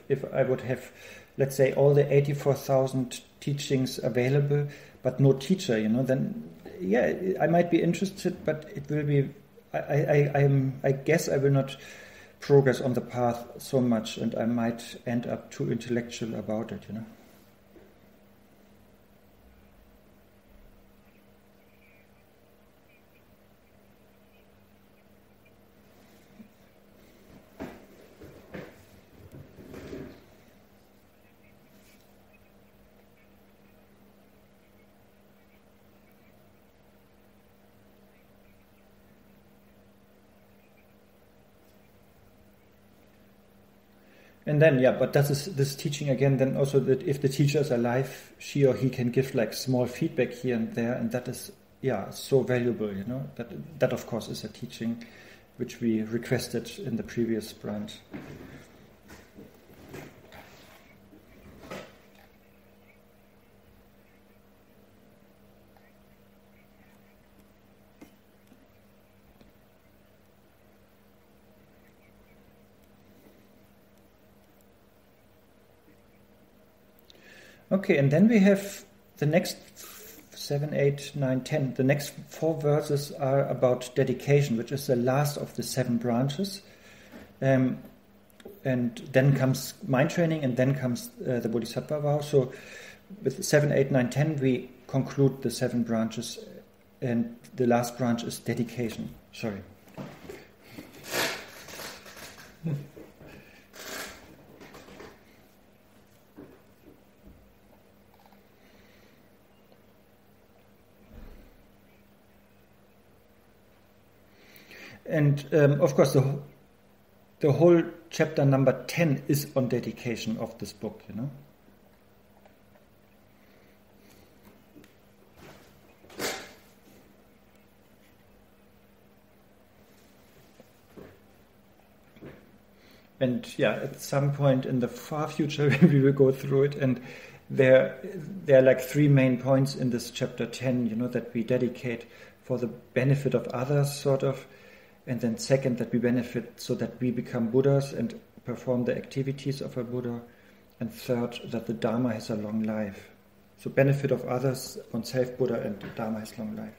if I would have, let's say, all the 84,000 teachings available, but no teacher, then yeah, I might be interested, but it will be, I guess I will not progress on the path so much, and I might end up too intellectual about it, And then, but this teaching again, then also that if the teacher is alive, she or he can give like small feedback here and there, and that is, so valuable, That of course is a teaching which we requested in the previous branch. Okay, and then we have the next 7, 8, 9, 10. The next 4 verses are about dedication, which is the last of the 7 branches. And then comes mind training, and then comes the Bodhisattva vow. So with 7, 8, 9, 10, we conclude the 7 branches, and the last branch is dedication. Sorry. And of course, the whole chapter number 10 is on dedication of this book, And at some point in the far future, we will go through it, and there are like 3 main points in this chapter 10, that we dedicate for the benefit of others, sort of. And then second, that we benefit so that we become Buddhas and perform the activities of a Buddha. And third, that the Dharma has a long life. So benefit of others, oneself Buddha, and Dharma has long life.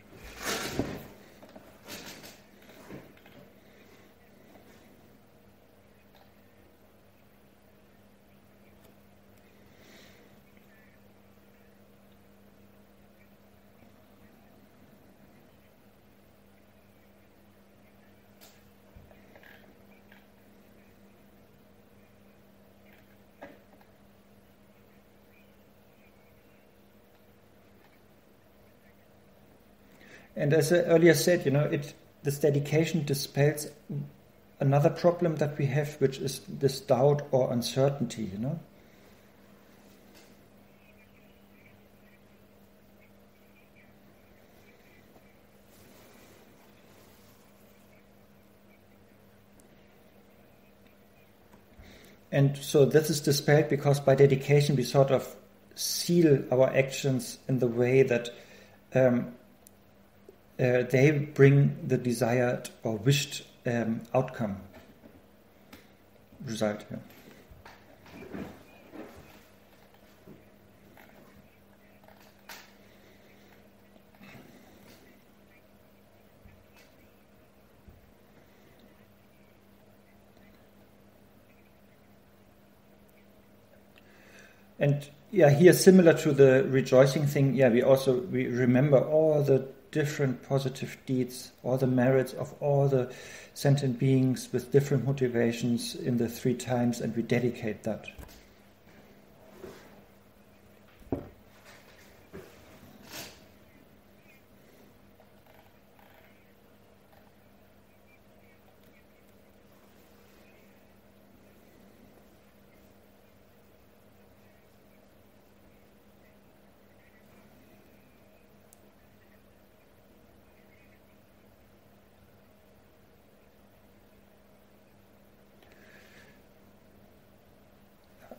And as I earlier said, this dedication dispels another problem that we have, which is this doubt or uncertainty, And so this is dispelled because by dedication we sort of seal our actions in the way that they bring the desired or wished outcome, result. Yeah. And here, similar to the rejoicing thing, we remember all the different positive deeds, all the merits of all the sentient beings with different motivations in the 3 times, and we dedicate that.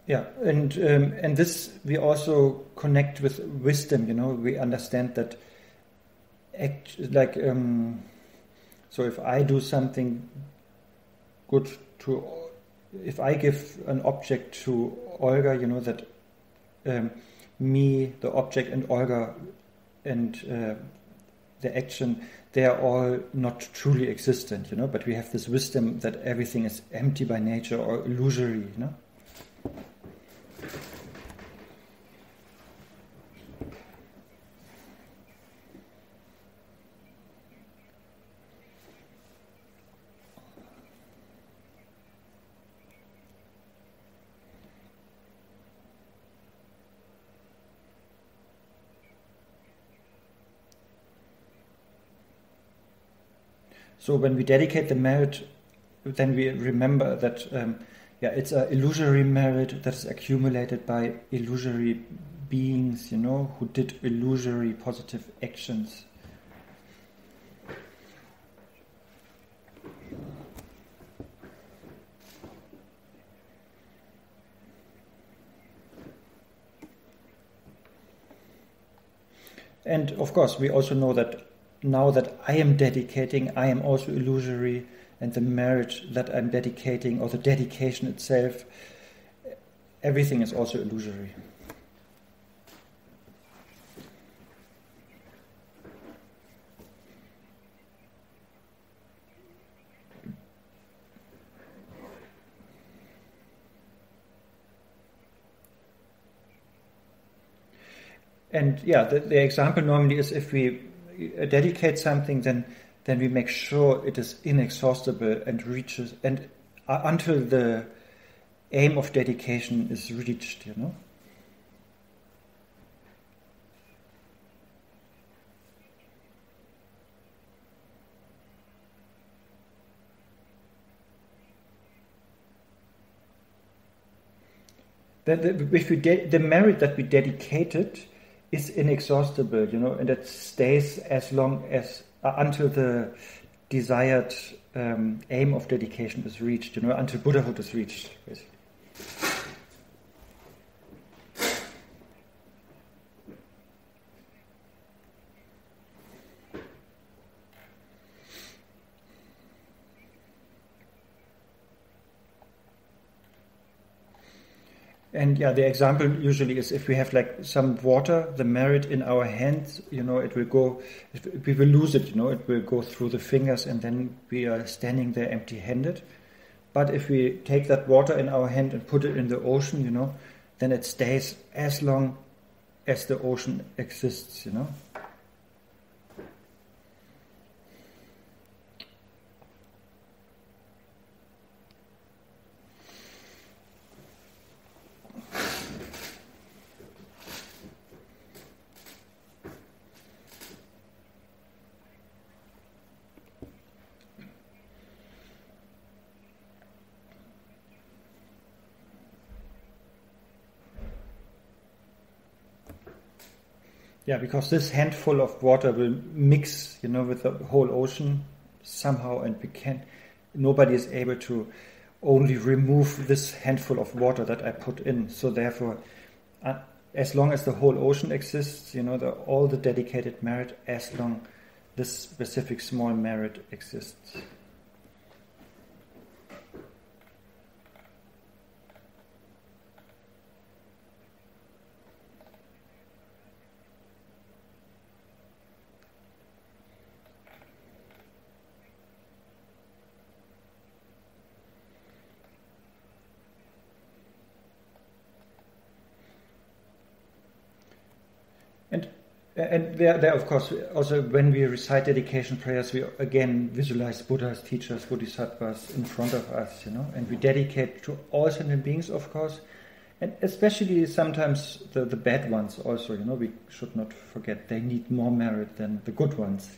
Yeah, and this we also connect with wisdom. We understand that so if I do something good if I give an object to Olga, that me, the object, and Olga, and the action, they are all not truly existent. But we have this wisdom that everything is empty by nature or illusory. So when we dedicate the merit, then we remember that it's an illusory merit that is accumulated by illusory beings, who did illusory positive actions. And of course, we also know that now that I am dedicating, I am also illusory, and the merit that I'm dedicating, or the dedication itself, everything is also illusory. And the example normally is if we dedicate something, then we make sure it is inexhaustible and reaches, and until the aim of dedication is reached, The merit that we dedicated is inexhaustible, and it stays as long as until the desired aim of dedication is reached, until Buddhahood is reached, basically. And the example usually is if we have like some water, the merit in our hands, it will go, we will lose it, it will go through the fingers, and then we are standing there empty-handed. But if we take that water in our hand and put it in the ocean, then it stays as long as the ocean exists, because this handful of water will mix, with the whole ocean somehow, and nobody is able to only remove this handful of water that I put in. So therefore, as long as the whole ocean exists, all the dedicated merit, as long this specific small merit exists. And there, of course, also when we recite dedication prayers, we again visualize Buddhas, teachers, Bodhisattvas in front of us, and we dedicate to all sentient beings, of course, and especially sometimes the bad ones also, we should not forget they need more merit than the good ones.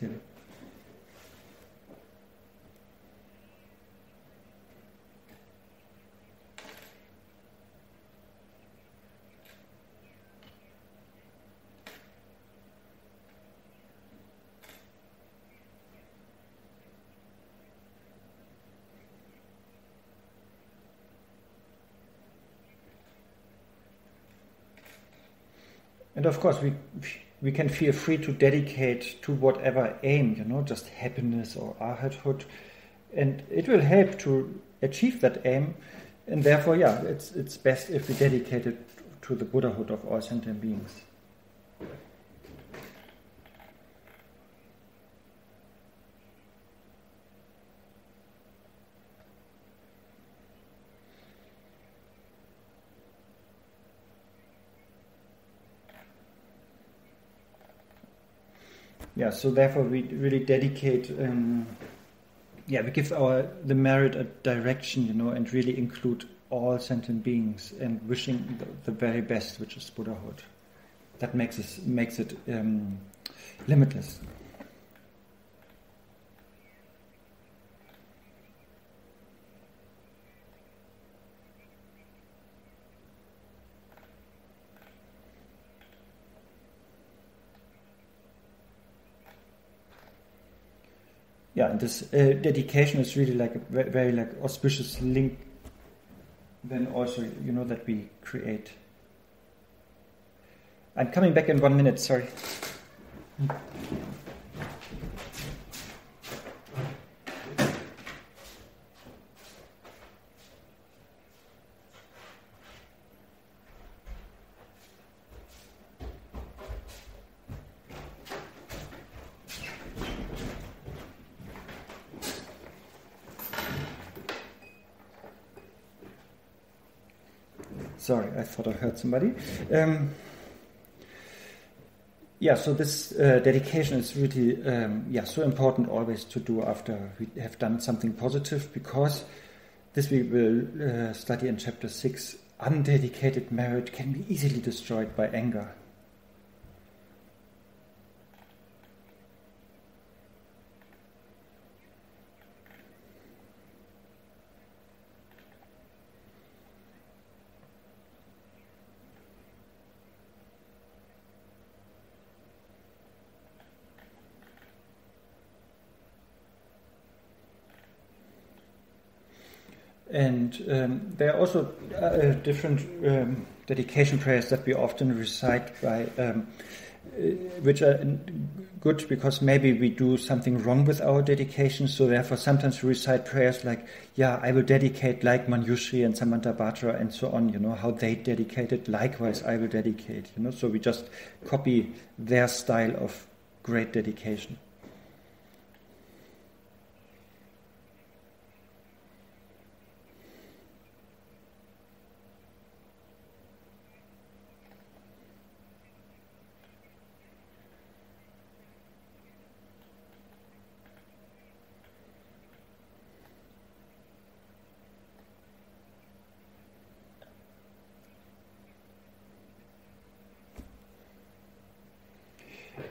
And of course, we can feel free to dedicate to whatever aim, just happiness or arhathood, and it will help to achieve that aim. And therefore, it's best if we dedicate it to the Buddhahood of all sentient beings. So therefore we really dedicate, we give the merit a direction, and really include all sentient beings and wishing the very best, which is Buddhahood. That makes it limitless. And this dedication is really like a very like auspicious link. Then also, that we create. I'm coming back in 1 minute. Sorry. Sorry, I thought I heard somebody. So this dedication is really so important always to do after we have done something positive, because this we will study in chapter 6. Undedicated merit can be easily destroyed by anger. And there are also different dedication prayers that we often recite which are good because maybe we do something wrong with our dedication. So therefore, sometimes we recite prayers like, I will dedicate like Manjushri and Samantabhadra and so on. How they dedicated. Likewise, I will dedicate. So we just copy their style of great dedication.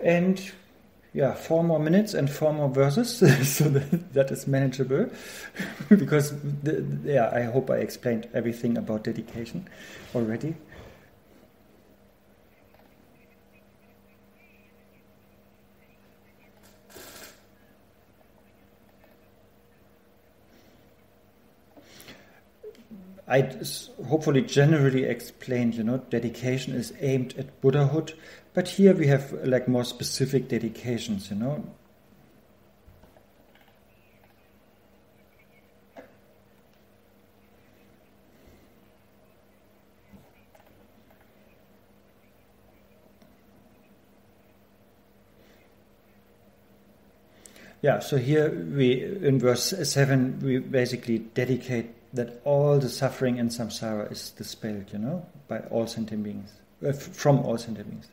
And 4 more minutes and 4 more verses, so that is manageable. Because I hope I explained everything about dedication already. hopefully generally explained, dedication is aimed at Buddhahood, but here we have like more specific dedications, Yeah, so here in verse 7, we basically dedicate that all the suffering in samsara is dispelled, by all sentient beings, from all sentient beings.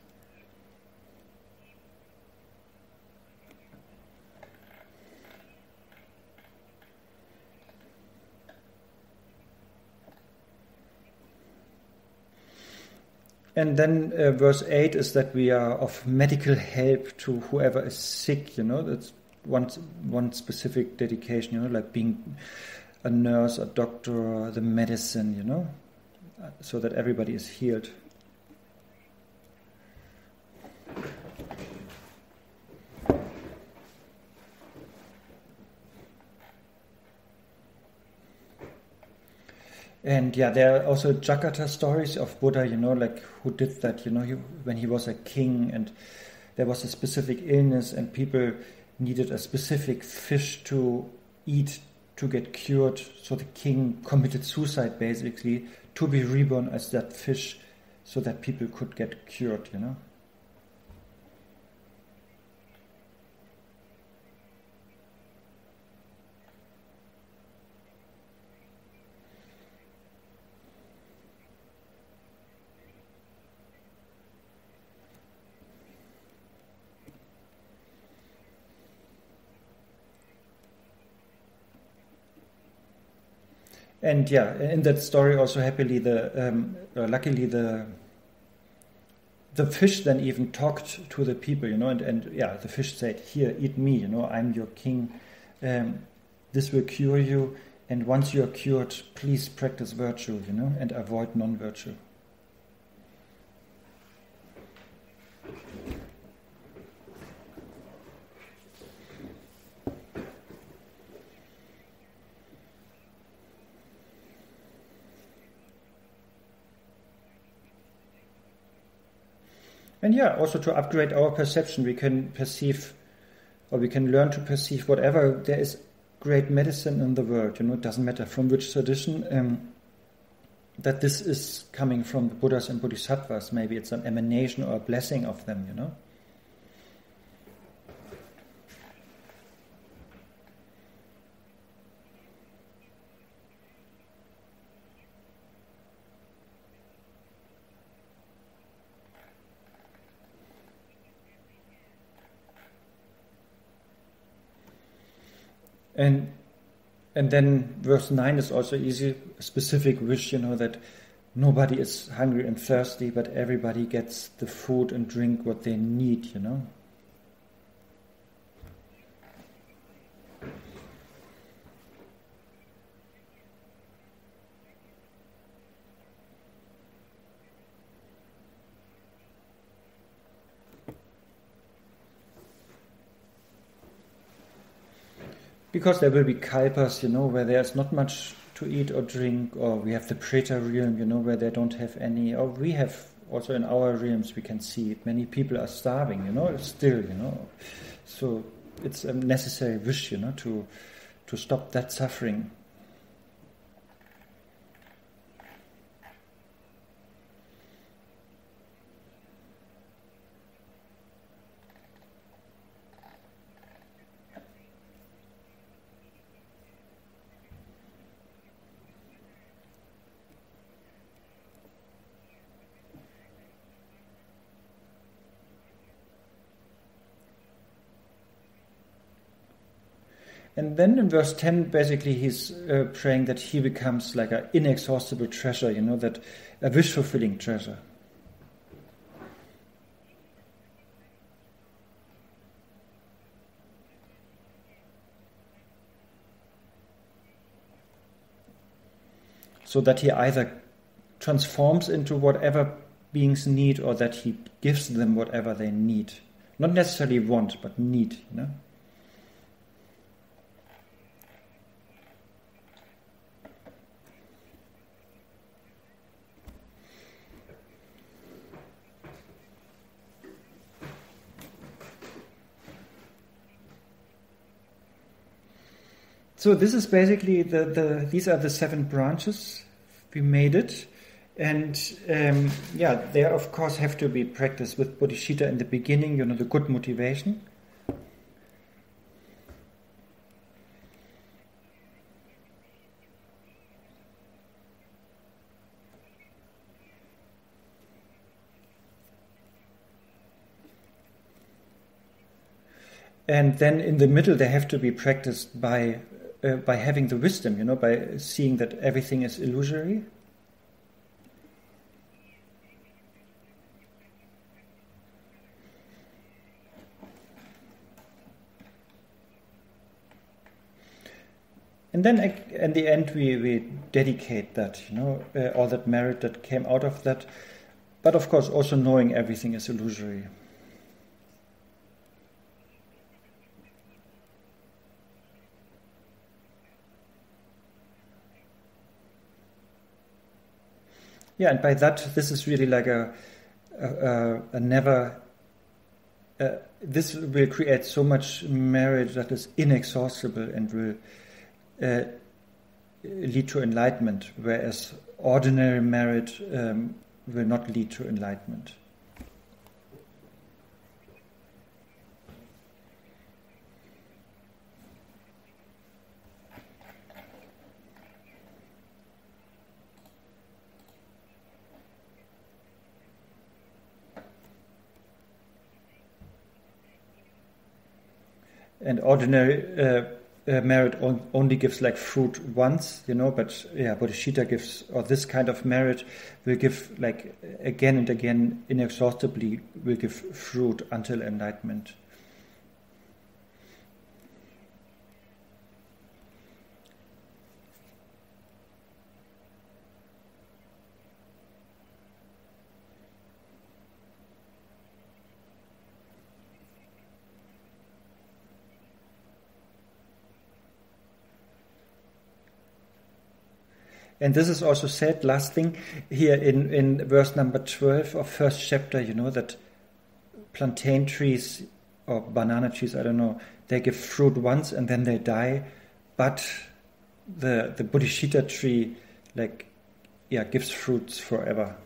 And then verse 8 is that we are of medical help to whoever is sick, that's one specific dedication, like being a nurse, a doctor, the medicine, so that everybody is healed. And there are also Jakarta stories of Buddha, like who did that, when he was a king and there was a specific illness and people needed a specific fish to eat to get cured. So the king committed suicide basically to be reborn as that fish so that people could get cured, And in that story also luckily the fish then even talked to the people, and the fish said, "Here, eat me, I'm your king. This will cure you, and once you are cured, please practice virtue, and avoid non-virtue." And also to upgrade our perception, we can perceive, or we can learn to perceive whatever there is great medicine in the world, it doesn't matter from which tradition, that this is coming from the Buddhas and Bodhisattvas. Maybe it's an emanation or a blessing of them, And then verse 9 is also easy, a specific wish, that nobody is hungry and thirsty, but everybody gets the food and drink what they need, Because there will be kalpas, where there's not much to eat or drink, or we have the Preta realm, where they don't have any, or we have also in our realms we can see many people are starving, still, So it's a necessary wish, to stop that suffering. And then in verse 10, basically he's praying that he becomes like an inexhaustible treasure, that a wish-fulfilling treasure. So that he either transforms into whatever beings need, or that he gives them whatever they need. Not necessarily want, but need, So this is basically these are the 7 branches. We made it. And they of course have to be practiced with bodhicitta in the beginning, the good motivation. And then in the middle, they have to be practiced by having the wisdom, by seeing that everything is illusory. And then in the end, we dedicate that, all that merit that came out of that. But of course, also knowing everything is illusory. Yeah, and by that, this is really like a never. This will create so much merit that is inexhaustible and will lead to enlightenment, whereas ordinary merit will not lead to enlightenment. And ordinary merit only gives like fruit once, but bodhicitta gives, or this kind of merit will give like again and again, inexhaustibly will give fruit until enlightenment. And this is also said, last thing, here in verse number 12 of first chapter, that plantain trees or banana trees, I don't know, they give fruit once and then they die, but the bodhicitta tree, gives fruits forever.